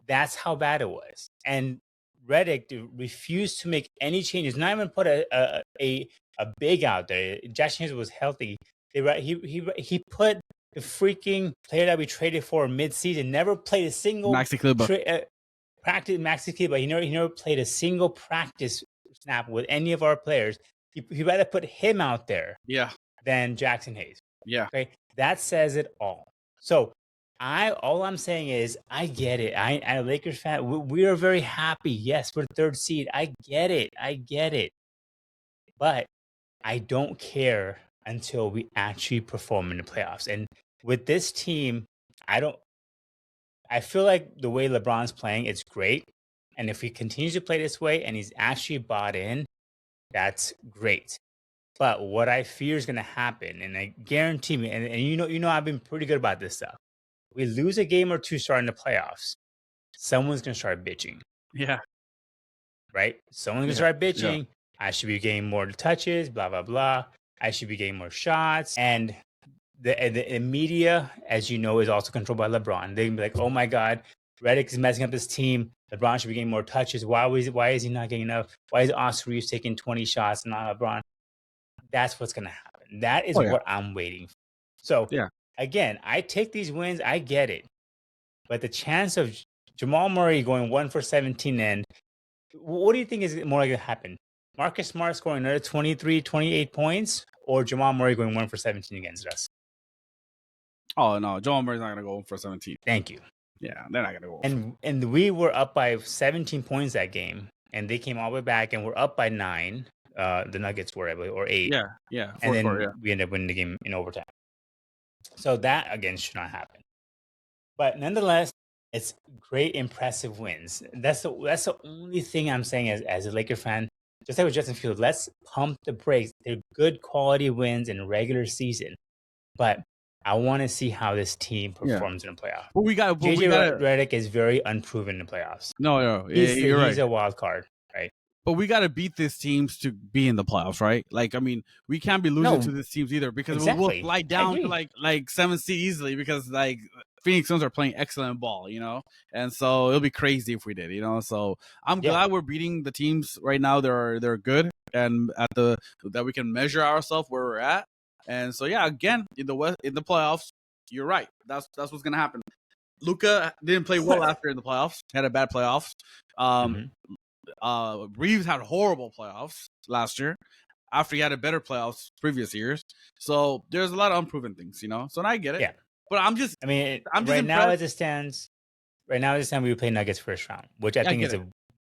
That's how bad it was. And Redick refused to make any changes. Not even put a big out there. Jackson Hayes was healthy. He put the freaking player that we traded for mid-season, never played a single Maxi Kleber. Practice Maxi Kleber. He never played a single practice snap with any of our players. He rather put him out there than Jackson Hayes. Yeah. Okay. That says it all. So all I'm saying is I get it. I'm a Lakers fan. We are very happy. Yes, we're 3rd seed. I get it. But I don't care until we actually perform in the playoffs. And with this team, I feel like the way LeBron's playing, it's great. And if he continues to play this way and he's actually bought in, that's great. But what I fear is going to happen, and I guarantee me, and you know I've been pretty good about this stuff. We lose a game or two starting the playoffs, someone's going to start bitching. Yeah. Right? Someone's going to start bitching. Yeah. I should be getting more touches, blah, blah, blah. I should be getting more shots. And the media, as you know, is also controlled by LeBron. They can be like, oh my God, Redick is messing up this team. LeBron should be getting more touches. Why is he not getting enough? Why is Austin Reeves taking 20 shots and not LeBron? That's what's going to happen. That is what I'm waiting for. So, again, I take these wins. I get it. But the chance of Jamal Murray going 1 for 17 and what do you think is more likely to happen? Marcus Smart scoring another 23, 28 points or Jamal Murray going 1 for 17 against us? Oh, no. Jamal Murray's not going to go 1 for 17. Thank you. Yeah, they're not going to go. And we were up by 17 points that game, and they came all the way back, and we're up by 9. The Nuggets were, I believe, or 8. Yeah. And then we ended up winning the game in overtime. So that, again, should not happen. But nonetheless, it's great, impressive wins. That's the only thing I'm saying as a Laker fan. Just like with Justin Fields, let's pump the brakes. They're good quality wins in regular season. But I want to see how this team performs in the playoffs. But JJ Redick is very unproven in the playoffs. No, you're right. He's a wild card, right? But we got to beat these teams to be in the playoffs, right? Like, I mean, we can't be losing to these teams either because we'll slide down to like 7 seed easily because like Phoenix Suns are playing excellent ball, you know, and so it'll be crazy if we did, you know. So I'm glad we're beating the teams right now. They're good and that we can measure ourselves where we're at. And so again in the playoffs, you're right. That's what's gonna happen. Luka didn't play well after in the playoffs. Had a bad playoffs. Reeves had horrible playoffs last year after he had a better playoffs previous years. So there's a lot of unproven things, you know. So I get it. Yeah. But I'm just right now as it stands, we play Nuggets first round, which I think is a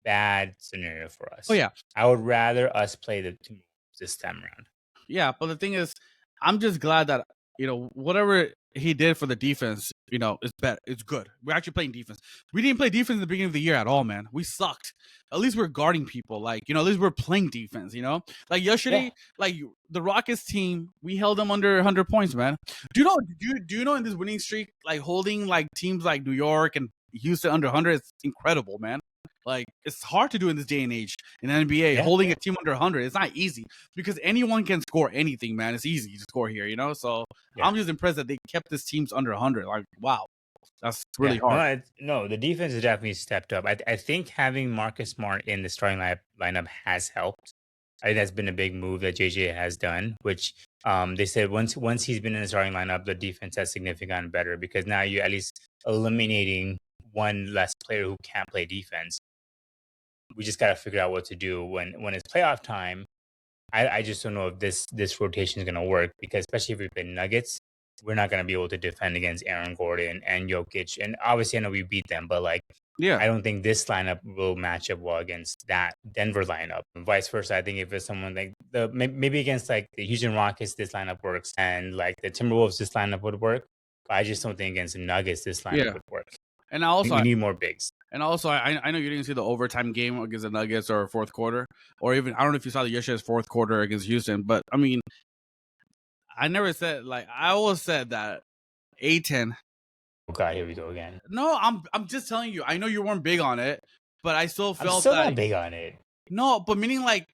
bad scenario for us. Oh yeah. I would rather us play the two this time around. Yeah, but the thing is, I'm just glad that, you know, whatever he did for the defense, you know, is better. It's good. We're actually playing defense. We didn't play defense in the beginning of the year at all, man. We sucked. At least we're guarding people. Like, you know, at least we're playing defense, you know? Like yesterday, like the Rockets team, we held them under 100 points, man. Do you know in this winning streak, like holding like teams like New York and Houston under 100 is incredible, man. Like, it's hard to do in this day and age in NBA, holding a team under 100. It's not easy because anyone can score anything, man. It's easy to score here, you know? So I'm just impressed that they kept this team's under 100. Like, wow, that's really hard. No, the defense has definitely stepped up. I think having Marcus Smart in the starting lineup has helped. I think that's been a big move that JJ has done, which they said once he's been in the starting lineup, the defense has significantly gotten better because now you're at least eliminating one less player who can't play defense. We just got to figure out what to do when it's playoff time. I just don't know if this rotation is going to work because especially if we play Nuggets, we're not going to be able to defend against Aaron Gordon and Jokic. And obviously, I know we beat them, but I don't think this lineup will match up well against that Denver lineup. And vice versa, I think if it's someone like maybe against like the Houston Rockets, this lineup works, and like the Timberwolves, this lineup would work. But I just don't think against the Nuggets, this lineup would work. And also, we need more bigs. And also, I know you didn't see the overtime game against the Nuggets or fourth quarter, or even I don't know if you saw the yesterday's fourth quarter against Houston. But I mean, I never said I always said that A10. Oh God, here we go again. No, I'm just telling you. I know you weren't big on it, but I still felt I'm still not big on it. No, but meaning like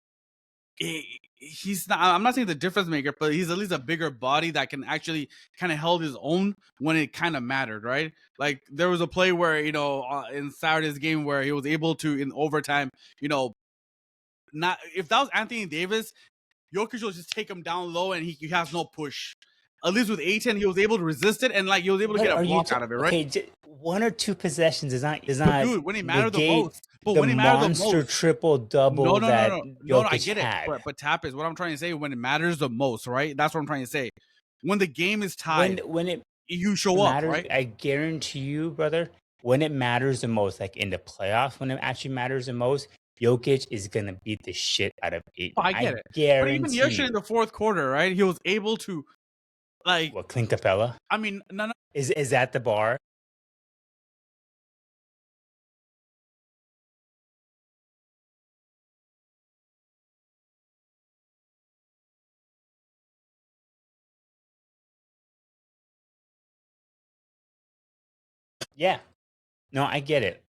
he's not. I'm not saying the difference maker, but he's at least a bigger body that can actually kind of held his own when it kind of mattered, right? Like there was a play where in Saturday's game where he was able to in overtime, not if that was Anthony Davis, Jokic will just take him down low and he has no push. At least with A10, he was able to resist it and he was able to get a block out of it, right? Okay, 1 or 2 possessions is not. But dude, when it mattered the most. But when it mattered the most, triple double that Jokic I get had. it. But Tap is what I'm trying to say. When it matters the most, right? That's what I'm trying to say. When the game is tied, you show up, right? I guarantee you, brother. When it matters the most, like in the playoffs, when it actually matters the most, Jokic is gonna beat the shit out of Ayton. I get it. Guarantee. But even yesterday in the fourth quarter, right? He was able to, Clint Capella. I mean, no. Is that the bar? Yeah. No, I get it.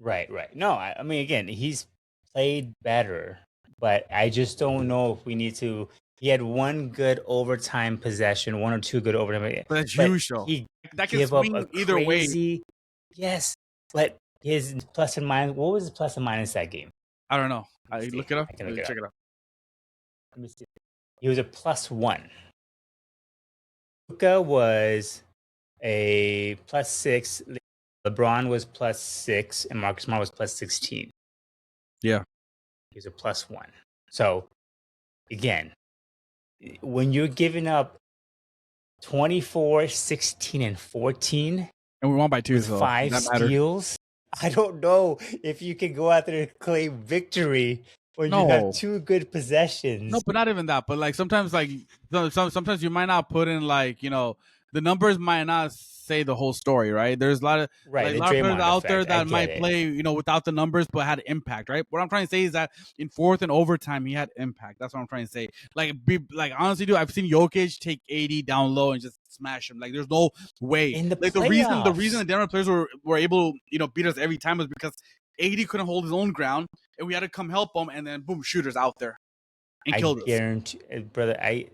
Right. No, I mean, again, he's played better, but I just don't know if we need to. He had one good overtime possession, one or two good overtime, But that's but huge, though. he That can give up a swing either way. crazy. Yes, but his plus and minus. What was his plus and minus that game? I don't know. Let me I see. look it up. I can look it Check up. it out. Let me see. He was a +1. Luka was a +6. LeBron was +6, and Marcus Smart was +16. Yeah. He was a +1. So again, when you're giving up 24, 16, and 14 And we won by 2, with so 5 that mattered. steals, I don't know if you can go out there and claim victory when you No. have 2 good possessions. No, but not even that. But like sometimes, like sometimes you might not put in like, you know, the numbers might not say the whole story, right? There's a lot of Right, like the a lot of players Draymond out there effect. I that get might it. play, you know, without the numbers but had impact, right? What I'm trying to say is that in fourth and overtime he had impact. That's what I'm trying to say. Like honestly, dude, I've seen Jokic take 80 down low and just smash him. Like there's no way. In the Like the reason playoffs. the Denver players were able to, you know, beat us every time was because 80 couldn't hold his own ground and we had to come help him, and then boom, shooters out there. And I killed us. guarantee, brother. I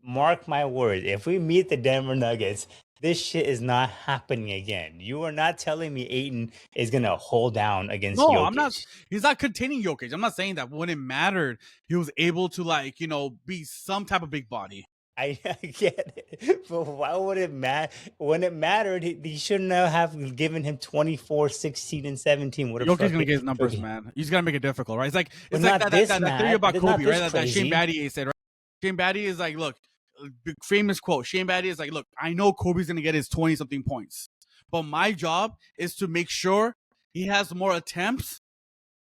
mark my words. If we meet the Denver Nuggets, this shit is not happening again. You are not telling me Ayton is gonna hold down against No, Jokic. I'm not. He's not containing Jokic. I'm not saying that. When it mattered, he was able to, like, you know, be some type of big body. I get it, but why would it matter? When it mattered, he shouldn't have given him 24, 16, and 17. What a Jokic's gonna get his numbers, fucking, man. He's gonna make it difficult, right? It's like not that this theory about not Kobe, this right? That Shane crazy. Battier said, right? Shane Battier is like, look, famous quote. Shane Battier is like, look, I know Kobe's gonna get his 20 something points, but my job is to make sure he has more attempts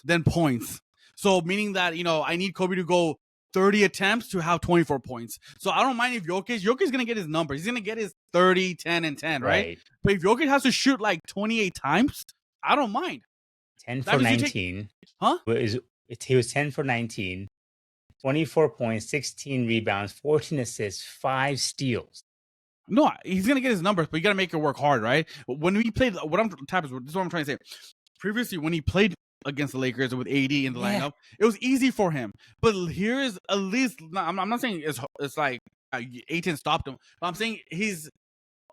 than points. So meaning that, you know, I need Kobe to go 30 attempts to have 24 points. So I don't mind if Jokic's going to get his numbers. He's going to get his 30, 10, and 10, right? But if Jokic has to shoot like 28 times, I don't mind. 10 for 19. Huh? He was 10 for 19, 24 points, 16 rebounds, 14 assists, 5 steals. No, he's going to get his numbers, but you got to make it work hard, right? When we played, this is what I'm trying to say. Previously, when he played against the Lakers with AD in the lineup, it was easy for him. But here is at least, I'm not saying it's like Ayton stopped him, but I'm saying he's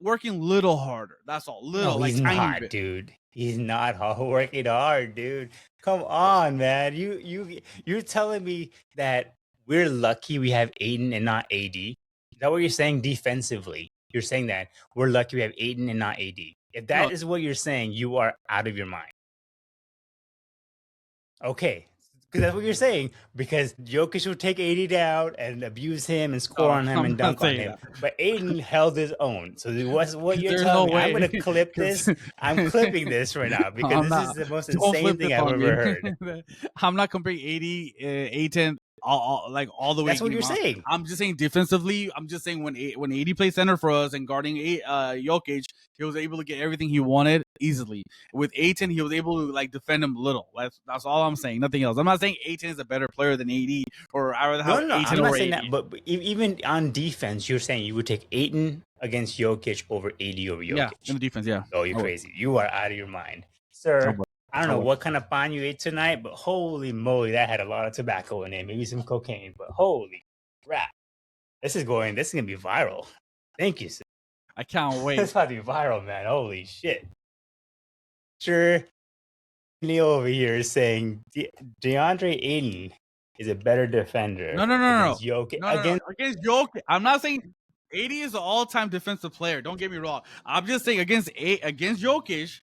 working a little harder. That's all. Little, no, he's like tiny not, bit. dude. He's not working hard, dude. Come on, man. You're telling me that we're lucky we have Aiden and not AD? Is that what you're saying defensively? You're saying that we're lucky we have Aiden and not AD. If that is what you're saying, you are out of your mind. Okay, because that's what you're saying. Because Jokic will take 80 down and abuse him and score on him and dunk on him. But Aiden held his own. So what you're telling me? I'm going to clip this. I'm clipping this right now because this is the most insane thing I've ever heard. I'm not comparing 80, Ayton all the way. That's what you're saying. I'm just saying defensively. I'm just saying when AD played center for us and guarding Jokic, he was able to get everything he wanted easily. With Ayton, he was able to like defend him a little. That's all I'm saying. Nothing else. I'm not saying Ayton is a better player than AD or I would have No, Ayton I'm not or saying AD. that. But even on defense, you're saying you would take Ayton against Jokic over AD over Jokic. Yeah, in the defense, yeah. Oh, you're crazy. You are out of your mind, sir. I don't know what kind of pan you ate tonight, but holy moly, that had a lot of tobacco in it. Maybe some cocaine, but holy crap. This is gonna be viral. Thank you, sir. I can't wait. It's about to be viral, man. Holy shit. Sure. Neil over here is saying DeAndre Ayton is a better defender. No. Against Jokic. Against Jokic. I'm not saying AD is an all-time defensive player. Don't get me wrong. I'm just saying against Jokic,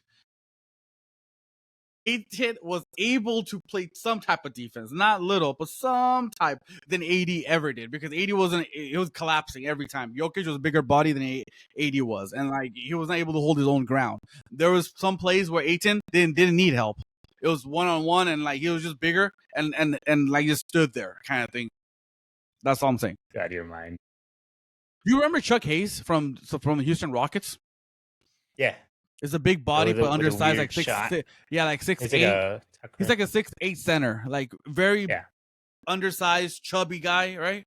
Ayton was able to play some type of defense, not little, but some type than AD ever did, because AD was collapsing every time. Jokic was a bigger body than AD was, and like he was not able to hold his own ground. There was some plays where Ayton didn't need help. It was one-on-one, and like he was just bigger and like just stood there, kind of thing. That's all I'm saying. Out of your mind. You remember Chuck Hayes from the Houston Rockets? Yeah. It's a big body, but undersized, like 6'8". He's like a 6'8" center, like very undersized, chubby guy, right?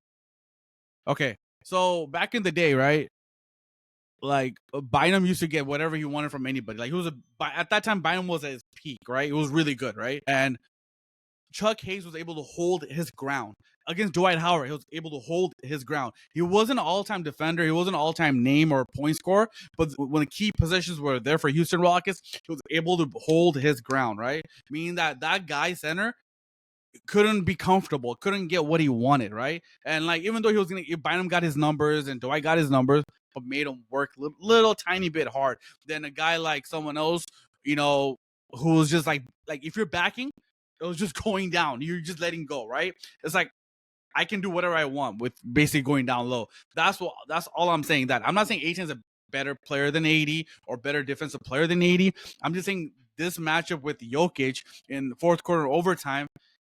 Okay, so back in the day, right? like Bynum used to get whatever he wanted from anybody. Like at that time, Bynum was at his peak, right? It was really good, right? And Chuck Hayes was able to hold his ground against Dwight Howard. He was able to hold his ground. He wasn't an all-time defender. He wasn't an all-time name or point scorer. But when the key positions were there for Houston Rockets, he was able to hold his ground, right? Meaning that guy center couldn't be comfortable, couldn't get what he wanted, right? And like even though he was gonna, Bynum got his numbers and Dwight got his numbers, but made him work little tiny bit hard. Then a guy like someone else, who was just like if you're backing, it was just going down. You're just letting go, right? It's like I can do whatever I want with basically going down low. That's all I'm saying. That I'm not saying Aiton's a better player than AD or better defensive player than AD. I'm just saying this matchup with Jokic in the fourth quarter overtime,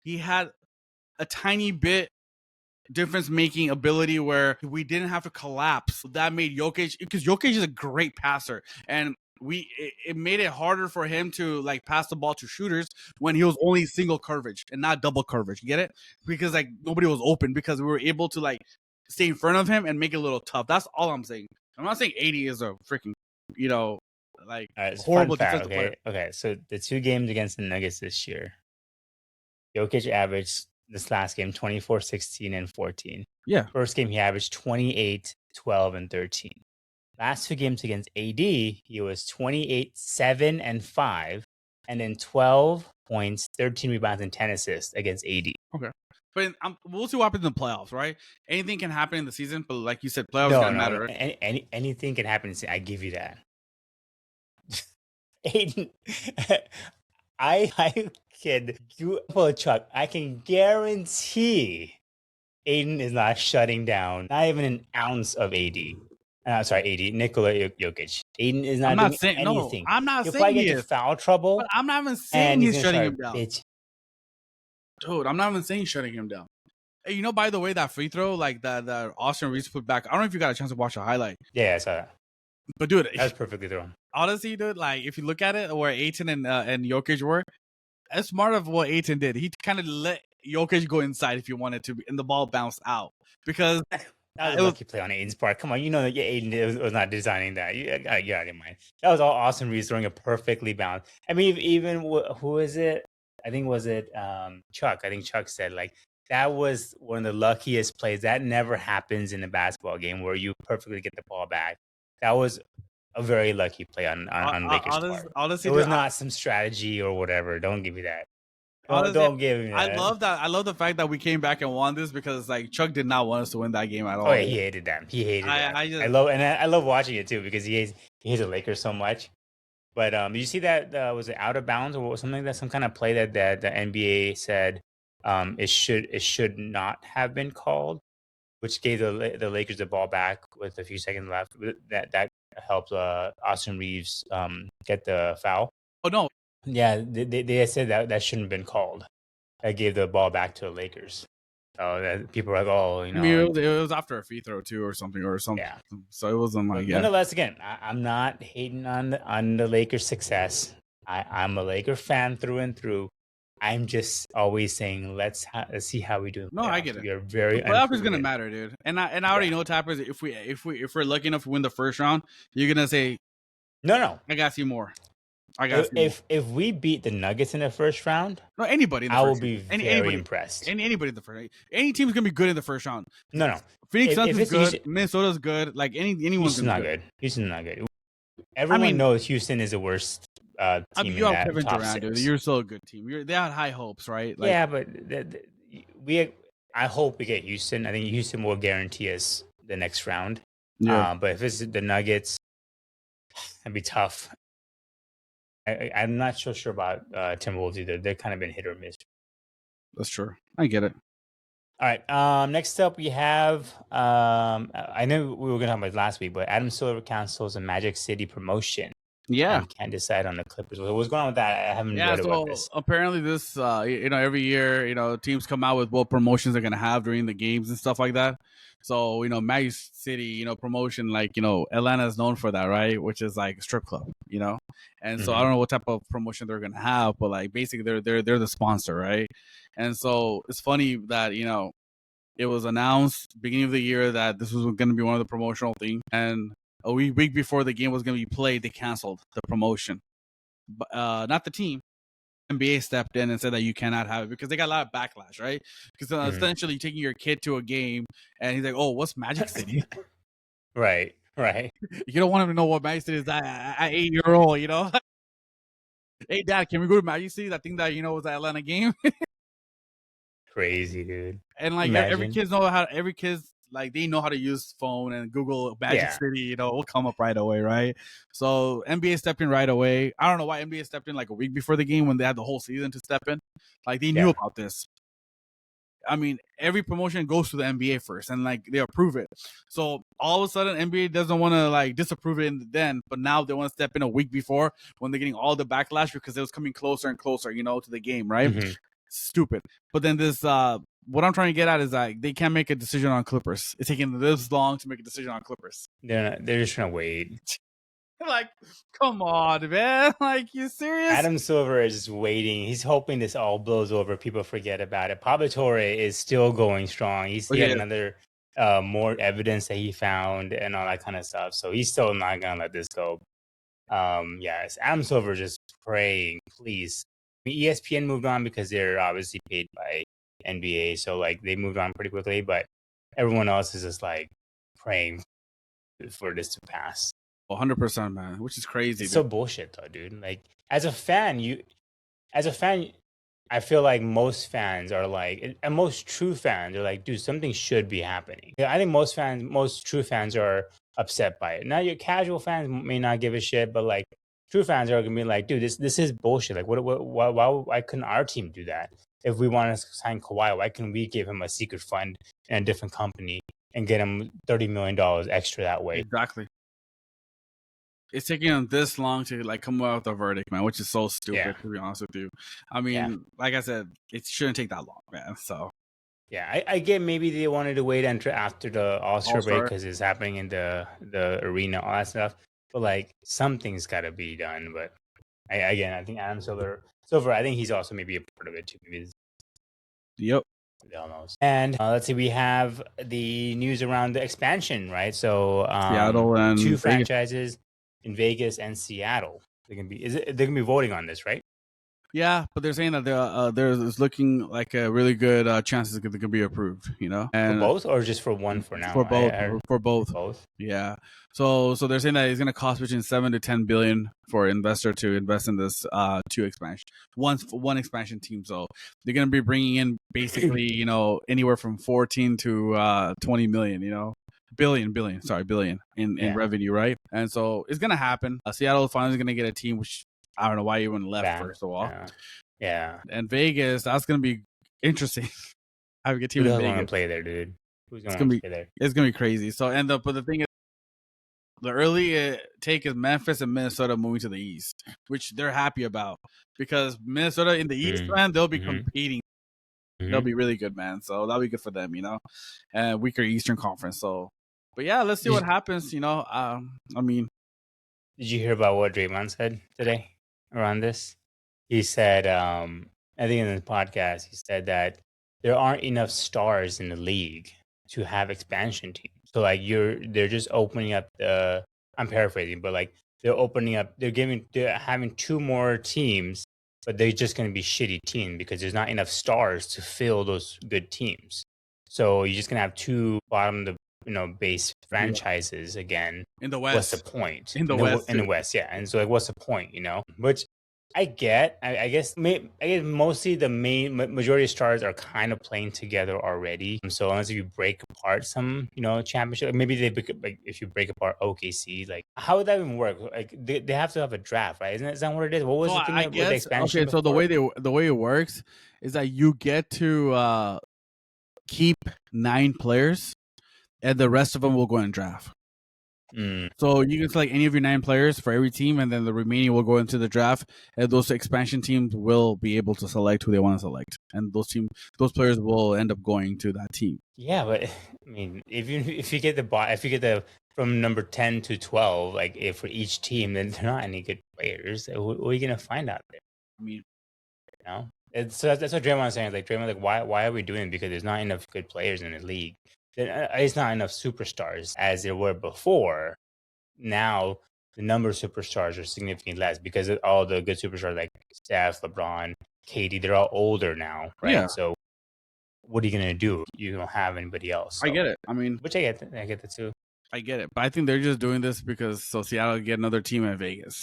he had a tiny bit difference-making ability where we didn't have to collapse. That made Jokic, because Jokic is a great passer, and it made it harder for him to like pass the ball to shooters when he was only single coverage and not double coverage. You get it? Because like nobody was open, because we were able to like stay in front of him and make it a little tough. That's all I'm saying. I'm not saying 80 is a freaking, like horrible defensive player. Okay, so the 2 games against the Nuggets this year, Jokic averaged this last game 24, 16, and 14. Yeah. First game he averaged 28, 12, and 13. Last 2 games against AD, he was 28, 7, and 5, and then 12 points, 13 rebounds, and 10 assists against AD. Okay. But we'll see what happens in the playoffs, right? Anything can happen in the season, but like you said, playoffs don't matter. Right? Anything can happen. I give you that. Aiden, I can do Chuck. I can guarantee Aiden is not shutting down not even an ounce of AD. AD, Nikola Jokic. Aiden is not doing anything. No, I'm not He'll saying probably get into foul trouble. But I'm not even saying he's shutting him down. Bitch. Dude, I'm not even saying shutting him down. Hey, by the way, that free throw, like that Austin Reeves put back, I don't know if you got a chance to watch the highlight. Yeah, I saw that. But dude, that's perfectly thrown. Honestly, dude, like if you look at it, where Ayton and Jokic were, that's smart of what Ayton did. He kind of let Jokic go inside if you wanted to, and the ball bounced out because that was a lucky play on Aiden's part. Come on, that Aiden was not designing that. You got out of mind. That was all Austin Reeves throwing a perfectly balanced. I mean, even who is it? I think Chuck. I think Chuck said like that was one of the luckiest plays. That never happens in a basketball game where you perfectly get the ball back. That was a very lucky play on Lakers' part. Honestly, it was not some strategy or whatever. Don't give me that. Don't give me that. I love that. I love the fact that we came back and won this because like Chuck did not want us to win that game at all. Oh, yeah, he hated that. That. I love watching it too because he hates the Lakers so much. But did you see that was it out of bounds or something like that? Some kind of play that the NBA said it should not have been called, which gave the Lakers the ball back with a few seconds left. That helped Austin Reeves get the foul. Oh no! Yeah, they said that shouldn't have been called. That gave the ball back to the Lakers. So people were like, I mean, it was after a free throw too, or something. Yeah. So it wasn't like. Yeah. Nonetheless, again, I'm not hating on the Lakers' success. I'm a Laker fan through and through. I'm just always saying, let's see how we do. No, I get it. We are very. Playoff is gonna matter, dude. And I already know, Tappers. If we're lucky enough to win the first round, you're gonna say, no. I gotta see more. If we beat the Nuggets in the first round, no, anybody. I will be very impressed. Anybody in the first round. Any team's gonna be good in the first round. No. Phoenix Suns is good. Minnesota's good. Like anyone's not good. Houston's not good. Everyone knows Houston is the worst. Team you have Kevin Durant, dude. You're still a good team. They had high hopes, right? Like, yeah, but I hope we get Houston. I think Houston will guarantee us the next round. Yeah. But if it's the Nuggets, it'd be tough. I'm not so sure about Timberwolves either. They've kind of been hit or miss. That's true. I get it. All right. Next up, we have. I know we were going to talk about it last week, but Adam Silver cancels a Magic City promotion. Yeah, can't decide on the Clippers. What's going on with that? I haven't read about this. Apparently, this every year teams come out with what promotions they're gonna have during the games and stuff like that. So Magic City promotion, like Atlanta is known for that, right? Which is like a strip club, and so I don't know what type of promotion they're gonna have, but like basically they're the sponsor, right? And so it's funny that it was announced beginning of the year that this was going to be one of the promotional things, and a week before the game was going to be played, they canceled the promotion. But not the team. NBA stepped in and said that you cannot have it because they got a lot of backlash, right? Because essentially taking your kid to a game and he's like, "Oh, what's Magic City?" Right. You don't want him to know what Magic City is at 8-year-old, you know? Hey, Dad, can we go to Magic City? I think that was the Atlanta game. Crazy, dude. And like every kid's like they know how to use phone and Google Magic City, will come up right away, right? So NBA stepped in right away. I don't know why NBA stepped in like a week before the game when they had the whole season to step in. Like they knew about this. I mean, every promotion goes to the NBA first, and like they approve it. So all of a sudden, NBA doesn't want to like disapprove it then, but now they want to step in a week before when they're getting all the backlash because it was coming closer and closer, to the game, right? Mm-hmm. Stupid. But then this, what I'm trying to get at is like they can't make a decision on Clippers. It's taking this long to make a decision on Clippers. They're just trying to wait. Like, come on, man. Like, you serious? Adam Silver is just waiting. He's hoping this all blows over. People forget about it. Pablo Torre is still going strong. He's had another more evidence that he found and all that kind of stuff. So he's still not going to let this go. Yes, Adam Silver just praying, please. I mean, ESPN moved on because they're obviously paid by NBA. So, like, they moved on pretty quickly. But everyone else is just, like, praying for this to pass. 100%, man, which is crazy. It's so bullshit, though, dude. Like, as a fan, I feel like most fans are like, and most true fans are like, dude, something should be happening. I think most true fans are upset by it. Now, your casual fans may not give a shit, but like, true fans are gonna be like, dude, this is bullshit. Like, why couldn't our team do that? If we want to sign Kawhi, why couldn't we give him a secret fund in a different company and get him $30 million extra that way? Exactly. It's taking them this long to like come out with a verdict, man, which is so stupid, to be honest with you. I mean, like I said, it shouldn't take that long, man. So I get maybe they wanted to wait until after the All-Star break because it's happening in the arena, all that stuff. But like something's got to be done. But I think Adam Silver, I think he's also maybe a part of it too. Maybe yep. And let's see, we have the news around the expansion, right? So Seattle and 2 franchises in Vegas and Seattle. They're gonna be voting on this, right? Yeah, but they're saying that there's looking like a really good chances that they could be approved. And for both, or just for one for now? For both. For both. Both. Yeah. So they're saying that it's going to cost between $7 to $10 billion for an investor to invest in this 2 expansion, one expansion team. So they're going to be bringing in basically anywhere from 14 to 20 million. Billion in revenue, right? And so it's gonna happen. Seattle finally going to get a team, which I don't know why you even left first of all. Yeah. And Vegas, that's gonna be interesting. Having a team in Vegas. Who's play there, dude? It's gonna be crazy. So but the thing is, the early take is Memphis and Minnesota moving to the East, which they're happy about because Minnesota in the East, man, they'll be competing. They'll be really good, man. So that'll be good for them, and weaker Eastern Conference. So, but yeah, let's see what happens. I mean, did you hear about what Draymond said today around this? He said, I think in the podcast, he said that there aren't enough stars in the league to have expansion teams. So like they're just opening up I'm paraphrasing, but like they're having 2 more teams, but they're just going to be shitty teams because there's not enough stars to fill those good teams. So you're just going to have 2 bottom of the base franchises again. In the West. What's the point? In the West, yeah. And so like, what's the point, Which I get. I guess mostly the majority of stars are kind of playing together already. So unless you break apart some, championship, maybe like if you break apart OKC, like how would that even work? Like they have to have a draft, right? Isn't that what it is? What was the thing with the expansion? Okay, so the way it works is that you get to keep 9 players, and the rest of them will go and draft. So you can select any of your 9 players for every team, and then the remaining will go into the draft, and those expansion teams will be able to select who they want to select, and those players will end up going to that team. Yeah, but I mean, if you get the from number 10 to 12, like if for each team, then they're not any good players. What are you gonna find out there? I mean, that's what Draymond's saying. Like Draymond, like why are we doing it? Because there's not enough good players in the league. It's not enough superstars as there were before. now the number of superstars are significantly less because of all the good superstars like Steph, LeBron, KD, they're all older now, right? Yeah. So what are you gonna do? You don't have anybody else. I get it. I mean, which I get that too. I get it. But I think they're just doing this because Seattle get another team in Vegas.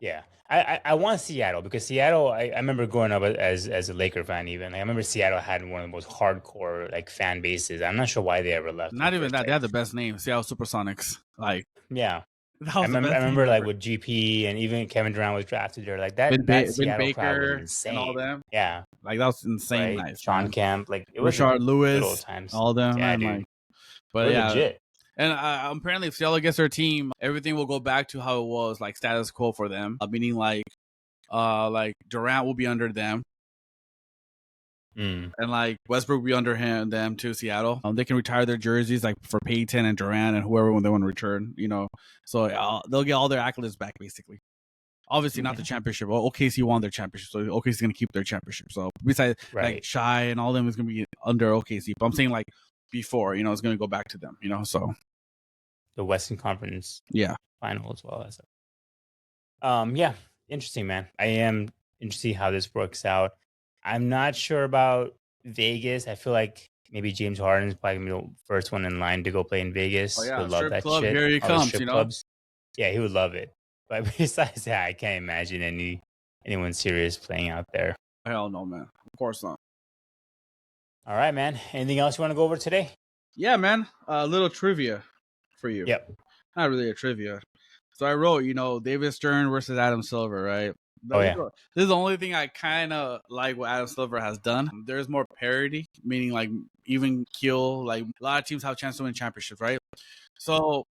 Yeah, I want Seattle because Seattle. I remember growing up as a Laker fan. Even I remember Seattle had one of the most hardcore like fan bases. I'm not sure why they ever left. Not even that. They had the best name, Seattle Supersonics. Like, yeah, that was I the best remember team like ever. with GP and even Kevin Durant was drafted there. Like that. Vin That Seattle crowd was Baker insane. and all them. Yeah, Like, that was insane. right. Nice. Sean man. Kemp. Like it was Rashard good Lewis, old times. all them. Yeah, man, dude. like, but We're yeah, legit. and apparently, if Seattle gets their team, everything will go back to how it was, like status quo for them. Meaning, like Durant will be under them, and like Westbrook will be under them too. Seattle, they can retire their jerseys like for Peyton and Durant and whoever when they want to return. So they'll get all their accolades back basically. Obviously, not the championship. Well, OKC won their championship, so OKC is going to keep their championship. So besides, like Shai and all them is going to be under OKC. But I'm saying like before, it's going to go back to them. So the Western Conference, final as well as. Yeah, interesting, man. I am interested to see how this works out. I'm not sure about Vegas. I feel like maybe James Harden is probably gonna be the first one in line to go play in Vegas. Oh, yeah. He'll love that club, shit. Here he all comes. strip clubs. Yeah, he would love it. But besides that, I can't imagine anyone serious playing out there. Hell no, man. Of course not. All right, man. Anything else you want to go over today? Yeah, man. A little trivia for you. Yep. Not really a trivia. So I wrote, David Stern versus Adam Silver, right? Yeah. This is the only thing I kind of like what Adam Silver has done. There's more parity, meaning like even keel. Like a lot of teams have a chance to win championships, right? So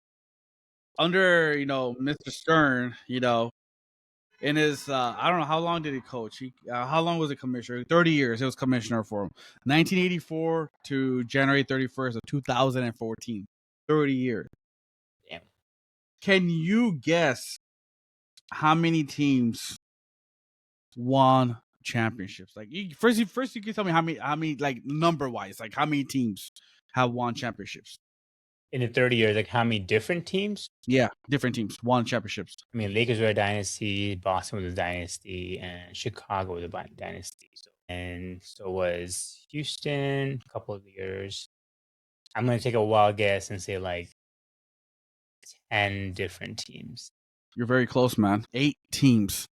under Mr. Stern, in his I don't know how long did he coach. How long was he commissioner? 30 years. He was commissioner for him. 1984 to January 31st of 2014. 30 years. Damn. Can you guess how many teams won championships? Like first you can tell me how many like number wise, like how many teams have won championships in the 30 years. Like how many different teams? Yeah, different teams won championships. I mean, Lakers were a dynasty, Boston was a dynasty, and Chicago was a dynasty. So was Houston a couple of years. I'm gonna take a wild guess and say like 10 different teams. You're very close, man. 8 teams.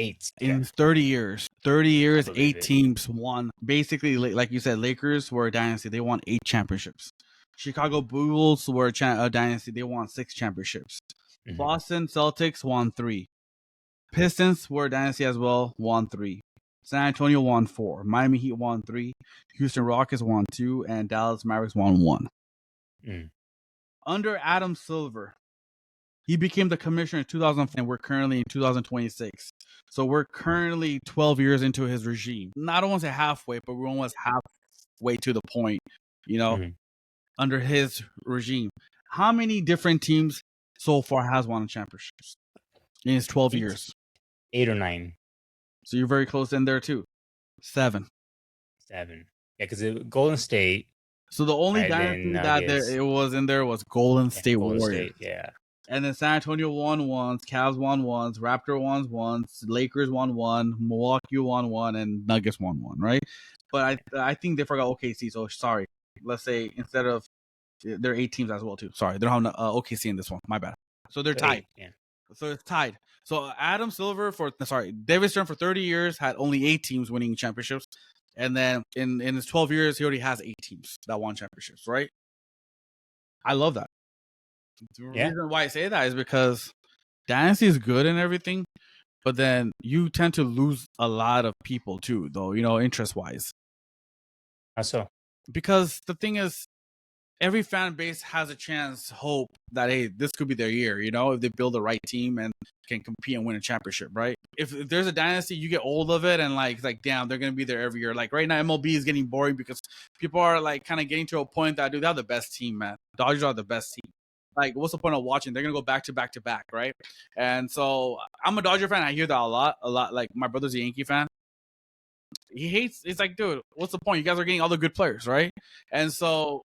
8 in 30 years. 30 years, 8 teams won. Basically, like you said, Lakers were a dynasty. They won 8 championships. Chicago Bulls were a dynasty. They won 6 championships. Mm-hmm. Boston Celtics won 3. Pistons were a dynasty as well, won 3. San Antonio won 4. Miami Heat won 3. Houston Rockets won 2. And Dallas Mavericks won 1. Under Adam Silver, he became the commissioner in 2004, and we're currently in 2026. So we're currently 12 years into his regime. I don't want to say halfway, but we're almost halfway to the point, under his regime. How many different teams so far has won championships in his 12 years? 8 or 9. So you're very close in there too. 7. Yeah, because Golden State. So the only dynasty that it was in there was Golden State Warriors. Yeah. And then San Antonio won once, Cavs won once, Raptor won once, Lakers won 1, Milwaukee won 1, and Nuggets won 1, right? But I think they forgot OKC, so sorry. Let's say instead of there are 8 teams as well too. Sorry, they don't have OKC in this one. My bad. So they're tied. So it's tied. So David Stern for 30 years had only 8 teams winning championships. And then in his 12 years, he already has 8 teams that won championships, right? I love that. The reason why I say that is because Dynasty is good and everything, but then you tend to lose a lot of people too, though, interest-wise. How so? Because the thing is, every fan base has a chance, hope that, hey, this could be their year, if they build the right team and can compete and win a championship, right? If there's a dynasty, you get old of it and like damn, they're going to be there every year. Like right now, MLB is getting boring because people are like kind of getting to a point that, dude, they have the best team, man. Dodgers are the best team. Like, what's the point of watching? They're going to go back to back to back, right? And so I'm a Dodger fan. I hear that a lot. Like, my brother's a Yankee fan. He hates, it's like, dude, what's the point? You guys are getting all the good players, right? And so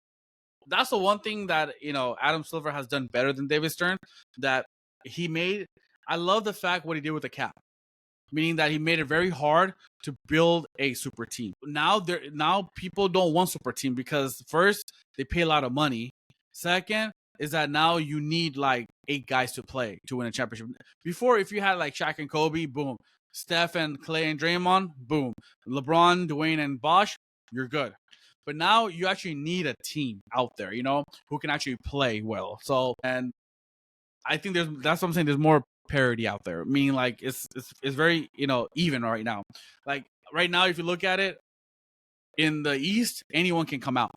that's the one thing that Adam Silver has done better than David Stern. That he made. I love the fact what he did with the cap, meaning that he made it very hard to build a super team. Now people don't want super team because first they pay a lot of money. Second is that now you need like 8 guys to play to win a championship. Before, if you had like Shaq and Kobe, boom. Steph and Clay and Draymond, boom. LeBron, Dwayne, and Bosh, you're good. But now you actually need a team out there, who can actually play well. So, and I think that's what I'm saying. There's more parity out there, meaning like it's very even right now. Like right now, if you look at it in the East, anyone can come out.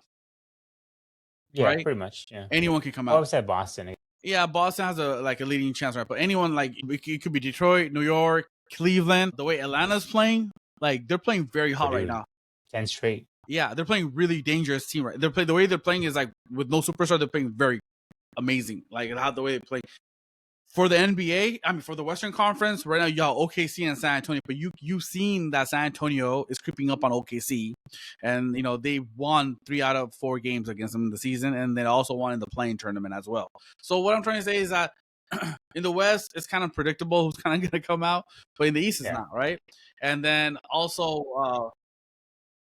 Yeah, right? pretty much. Yeah, Anyone can come I out. would say Boston. Yeah, Boston has a leading chance, right? But anyone like it could be Detroit, New York, Cleveland. The way Atlanta's playing, like they're playing very hot right now. 10 straight. Yeah, they're playing really dangerous team, right? The way they're playing is like with no superstar, they're playing very amazing. Like how the way they play. For the NBA, I mean, for the Western Conference, right now, y'all OKC and San Antonio. But you've seen that San Antonio is creeping up on OKC, and they won 3 out of 4 games against them in the season, and they also won in the playing tournament as well. So what I'm trying to say is that in the West, it's kind of predictable who's kind of going to come out, but in the East, it's not, right? And then also,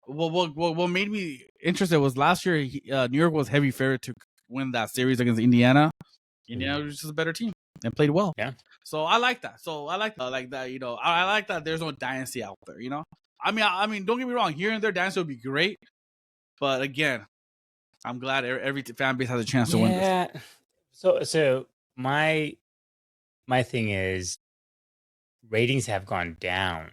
what made me interested was last year, New York was heavy favorite to win that series against Indiana. Indiana was just a better team and played well. Yeah. So I like that. I like that. I like that. There's no dynasty out there. I mean, don't get me wrong. Here and there, dynasty would be great, but again, I'm glad every fan base has a chance to win this. Yeah. So my thing is, ratings have gone down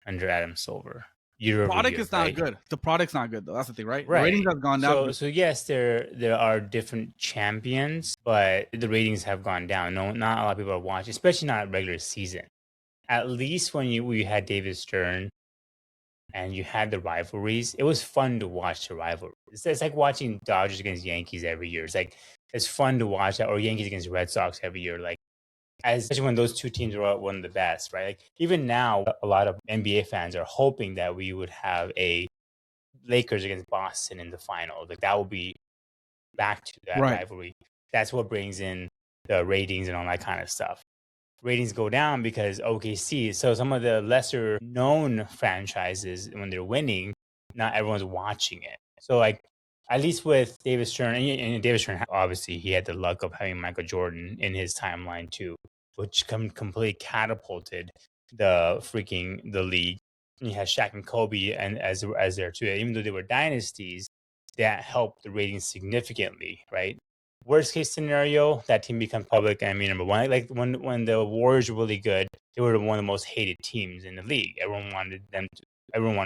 under Adam Silver. The product is not good. The product's not good though. That's the thing, right? Right. The ratings have gone down. So yes, there are different champions, but the ratings have gone down. No, not a lot of people are watching, especially not regular season. At least when we had David Stern and you had the rivalries, it was fun to watch the rivalries. It's like watching Dodgers against Yankees every year. It's fun to watch that, or Yankees against Red Sox every year. Like, especially when those two teams are one of the best, right? Like, even now, a lot of NBA fans are hoping that we would have a Lakers against Boston in the final. Like, that will be back to that rivalry. That's what brings in the ratings and all that kind of stuff. Ratings go down because OKC. So some of the lesser known franchises, when they're winning, not everyone's watching it. So like, at least with David Stern, and David Stern, obviously he had the luck of having Michael Jordan in his timeline too, which completely catapulted the league. And you had Shaq and Kobe and as there too. Even though they were dynasties, that helped the ratings significantly, right? Worst case scenario, that team becomes public enemy number one. Like when the Warriors were really good, they were one of the most hated teams in the league. Everyone wanted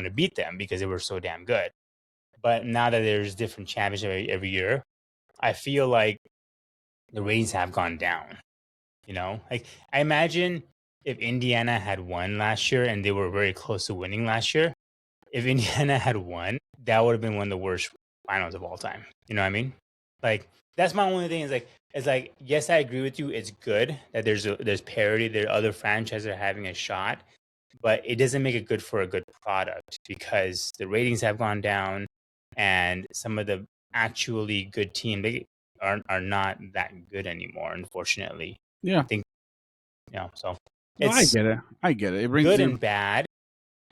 to beat them because they were so damn good. But now that there's different championships every year, I feel like the ratings have gone down. Like I imagine if Indiana had won last year and they were very close to winning last year, if Indiana had won, that would have been one of the worst finals of all time. You know what I mean? Like, that's my only thing is like, yes, I agree with you. It's good that there's parity. There are other franchises that are having a shot, but it doesn't make it good for a good product because the ratings have gone down and some of the actually good teams, they are not that good anymore, unfortunately. Yeah. I think, so I get it. It brings good and bad.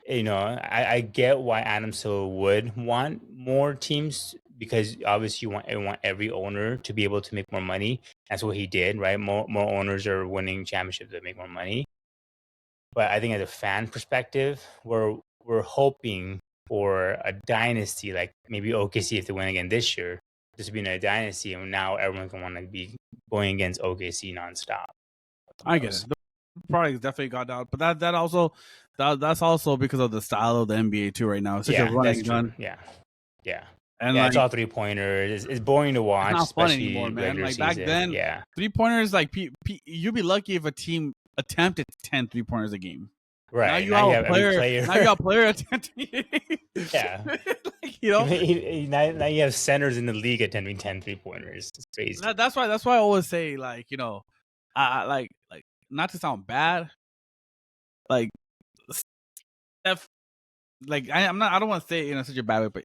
I get why Adam Silver would want more teams because obviously you want every owner to be able to make more money. That's what he did, right? More owners are winning championships that make more money. But I think as a fan perspective, we're hoping for a dynasty, like maybe OKC if they win again this year, just being a dynasty, and now everyone's gonna want to be going against OKC nonstop. I get it. The product definitely got down, but that's also because of the style of the NBA too right now. It's such a running gun. Yeah. And it's all 3-pointers. It's boring to watch. It's not fun anymore, man. Like back then, 3-pointers, like you'd be lucky if a team attempted 10 3-pointers a game. Right. Now you have a player. Now you got a player attempting. Yeah. Now you have centers in the league attempting 10 3-pointers. It's crazy. That's why I always say, like, I like not to sound bad, like Steph, like I don't want to say it in such a bad way, but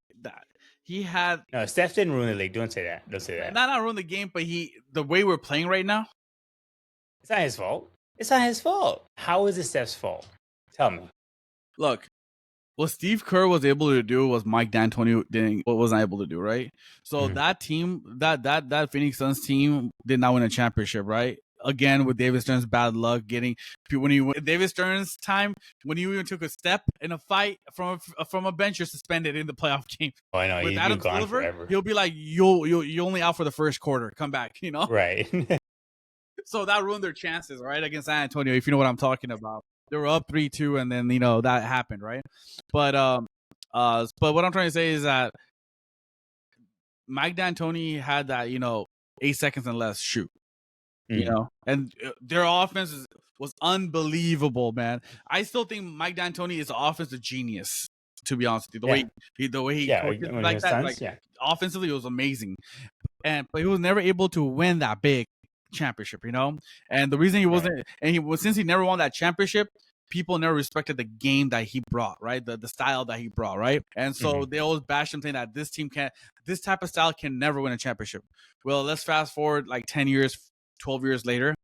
he had No, Steph didn't ruin the league. Don't say that. Don't say that. not ruin the game, but the way we're playing right now. It's not his fault. It's not his fault. How is it Steph's fault? Tell me. Look, what Steve Kerr was able to do was Mike D'Antoni wasn't able to do, right? So that team, that Phoenix Suns team did not win a championship, right? Again, with David Stern's bad luck, David Stern's time, when you even took a step in a fight from a bench, you're suspended in the playoff game. Oh, I know. With You're Adam gone Silver, forever. he'll be like, you only out for the first quarter. Come back, Right. So that ruined their chances, right, against San Antonio, if you know what I'm talking about. They were up 3-2, and then that happened, right? But what I'm trying to say is that Mike D'Antoni had that 8 seconds and less shoot, and their offense was unbelievable, man. I still think Mike D'Antoni is an offensive genius, to be honest with you. The way he coaches like that, Suns, offensively, it was amazing. But he was never able to win that big championship, and the reason he wasn't, since he never won that championship, people never respected the game that he brought, right? The style that he brought, right? And so they always bash him, saying that this type of style can never win a championship. Well, let's fast forward like 10 years, 12 years later,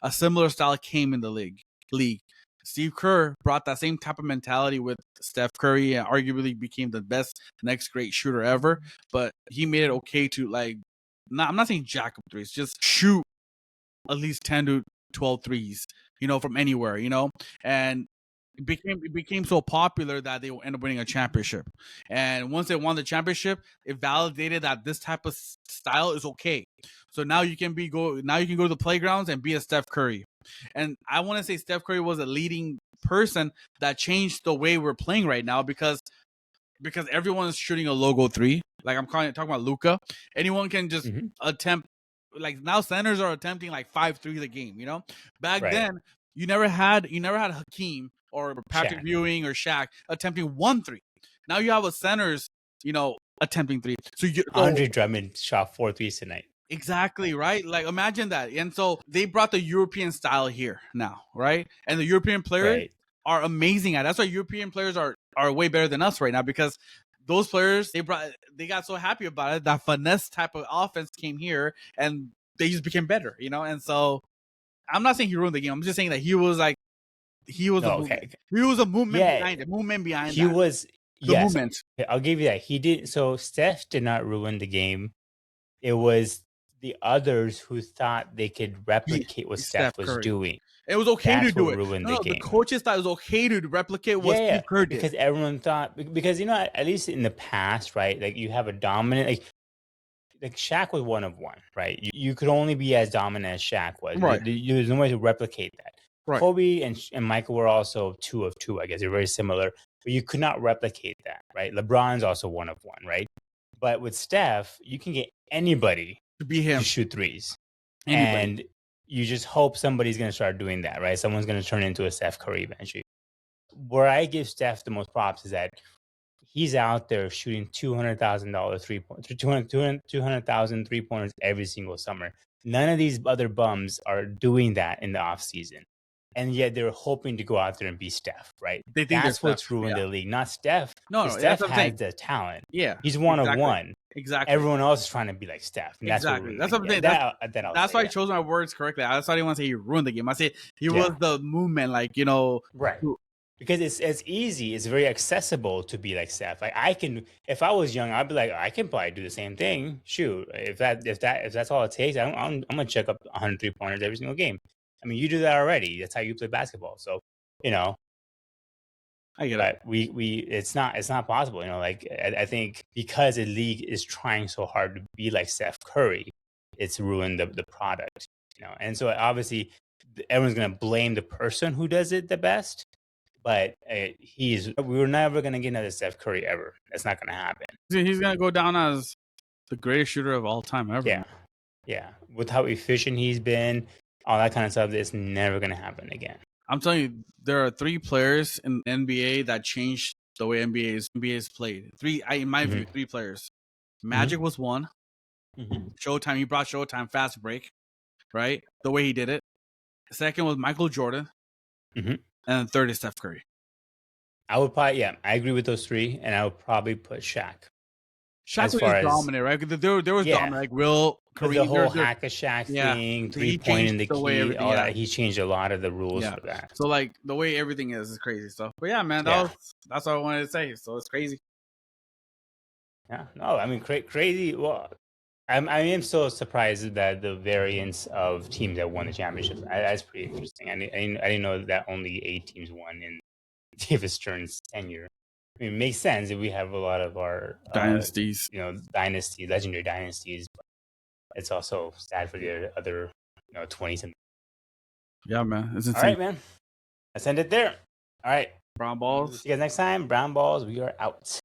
a similar style came in the league. Steve Kerr brought that same type of mentality with Steph Curry, and arguably became the best next great shooter ever. But he made it okay to I'm not saying jack up threes, just shoot at least 10 to 12 threes, from anywhere, and it became so popular that they will end up winning a championship. And once they won the championship, it validated that this type of style is okay. So now you can go to the playgrounds and be a Steph Curry. And I want to say Steph Curry was a leading person that changed the way we're playing right now, because everyone's shooting a logo three. Like I'm talking about Luka. Anyone can just attempt. Like now, centers are attempting like 5 threes a game. Back then you never had Hakeem or Patrick Ewing or Shaq attempting 1 3. Now you have a centers, attempting 3. So Andre Drummond shot 4 threes tonight. Exactly, right? Like imagine that. And so they brought the European style here now, right? And the European players are amazing at it. That's why European players are way better than us right now, because those players, they got so happy about it. That finesse type of offense came here, and they just became better, And so I'm not saying he ruined the game. I'm just saying that he was a movement. He was a movement behind it. Movement behind he that. Was the movement. I'll give you that. He did. So Steph did not ruin the game. It was the others who thought they could replicate what Steph was doing. It was okay to do it. The coaches thought it was okay to replicate what Steve Kerr did. Because everyone thought, because at least in the past, right? Like you have a dominant, like Shaq was 1 of 1, right? You could only be as dominant as Shaq was. Right. There's no way to replicate that. Right. Kobe and Michael were also 2 of 2, I guess. They're very similar, but you could not replicate that, right? LeBron's also 1 of 1, right? But with Steph, you can get anybody to be him to shoot threes. And you just hope somebody's going to start doing that, right? Someone's going to turn into a Steph Curry eventually. Where I give Steph the most props is that he's out there shooting $200,000 3-pointers, 200,000 3-pointers every single summer. None of these other bums are doing that in the offseason. And yet they're hoping to go out there and be Steph, right? That's what's ruined the league, not Steph. No, Steph has the talent. Yeah, he's 1 of 1. Exactly. Everyone else is trying to be like Steph. And that's what I'm saying. That's why I chose my words correctly. That's why I didn't want to say he ruined the game. I said he was the movement, right. Because it's easy. It's very accessible to be like Steph. Like I can, if I was young, I'd be like, I can probably do the same thing. Shoot, if that's all it takes, I'm gonna check up 100 3-pointers every single game. I mean, you do that already. That's how you play basketball. So, I get it. It's not possible. I think because the league is trying so hard to be like Steph Curry, it's ruined the product. And so obviously everyone's gonna blame the person who does it the best. But we were never gonna get another Steph Curry ever. That's not gonna happen. He's gonna go down as the greatest shooter of all time ever. Yeah. With how efficient he's been, all that kind of stuff, it's never gonna happen again. I'm telling you, there are 3 players in NBA that changed the way NBA is played. 3, in my view, 3 players. Magic was 1. Showtime, he brought Showtime, fast break, right? The way he did it. The second was Michael Jordan. And the third is Steph Curry. I would probably, I agree with those 3, and I would probably put Shaq. Shaq as was far just as dominant, right? There was yeah. dominant, like Will with Kareem. the whole There, hack a Shaq yeah. thing, He 3-point in changed the the way key, everything. all Yeah, that. He changed a lot of the rules yeah. for that. So like the way everything is crazy stuff. But yeah, man, Yeah. that's what I wanted to say. So it's crazy. Yeah, no, I mean crazy. Well, I am so surprised that the variance of teams that won the championship. That's pretty interesting. I didn't know that only 8 teams won in Davis Stern's tenure. I mean, it makes sense if we have a lot of our Dynasties. legendary dynasties. But it's also sad for the other 20 something. Yeah, man, it's insane. All right, man. Let's end it there. All right. Brown balls. See you guys next time. Brown balls. We are out.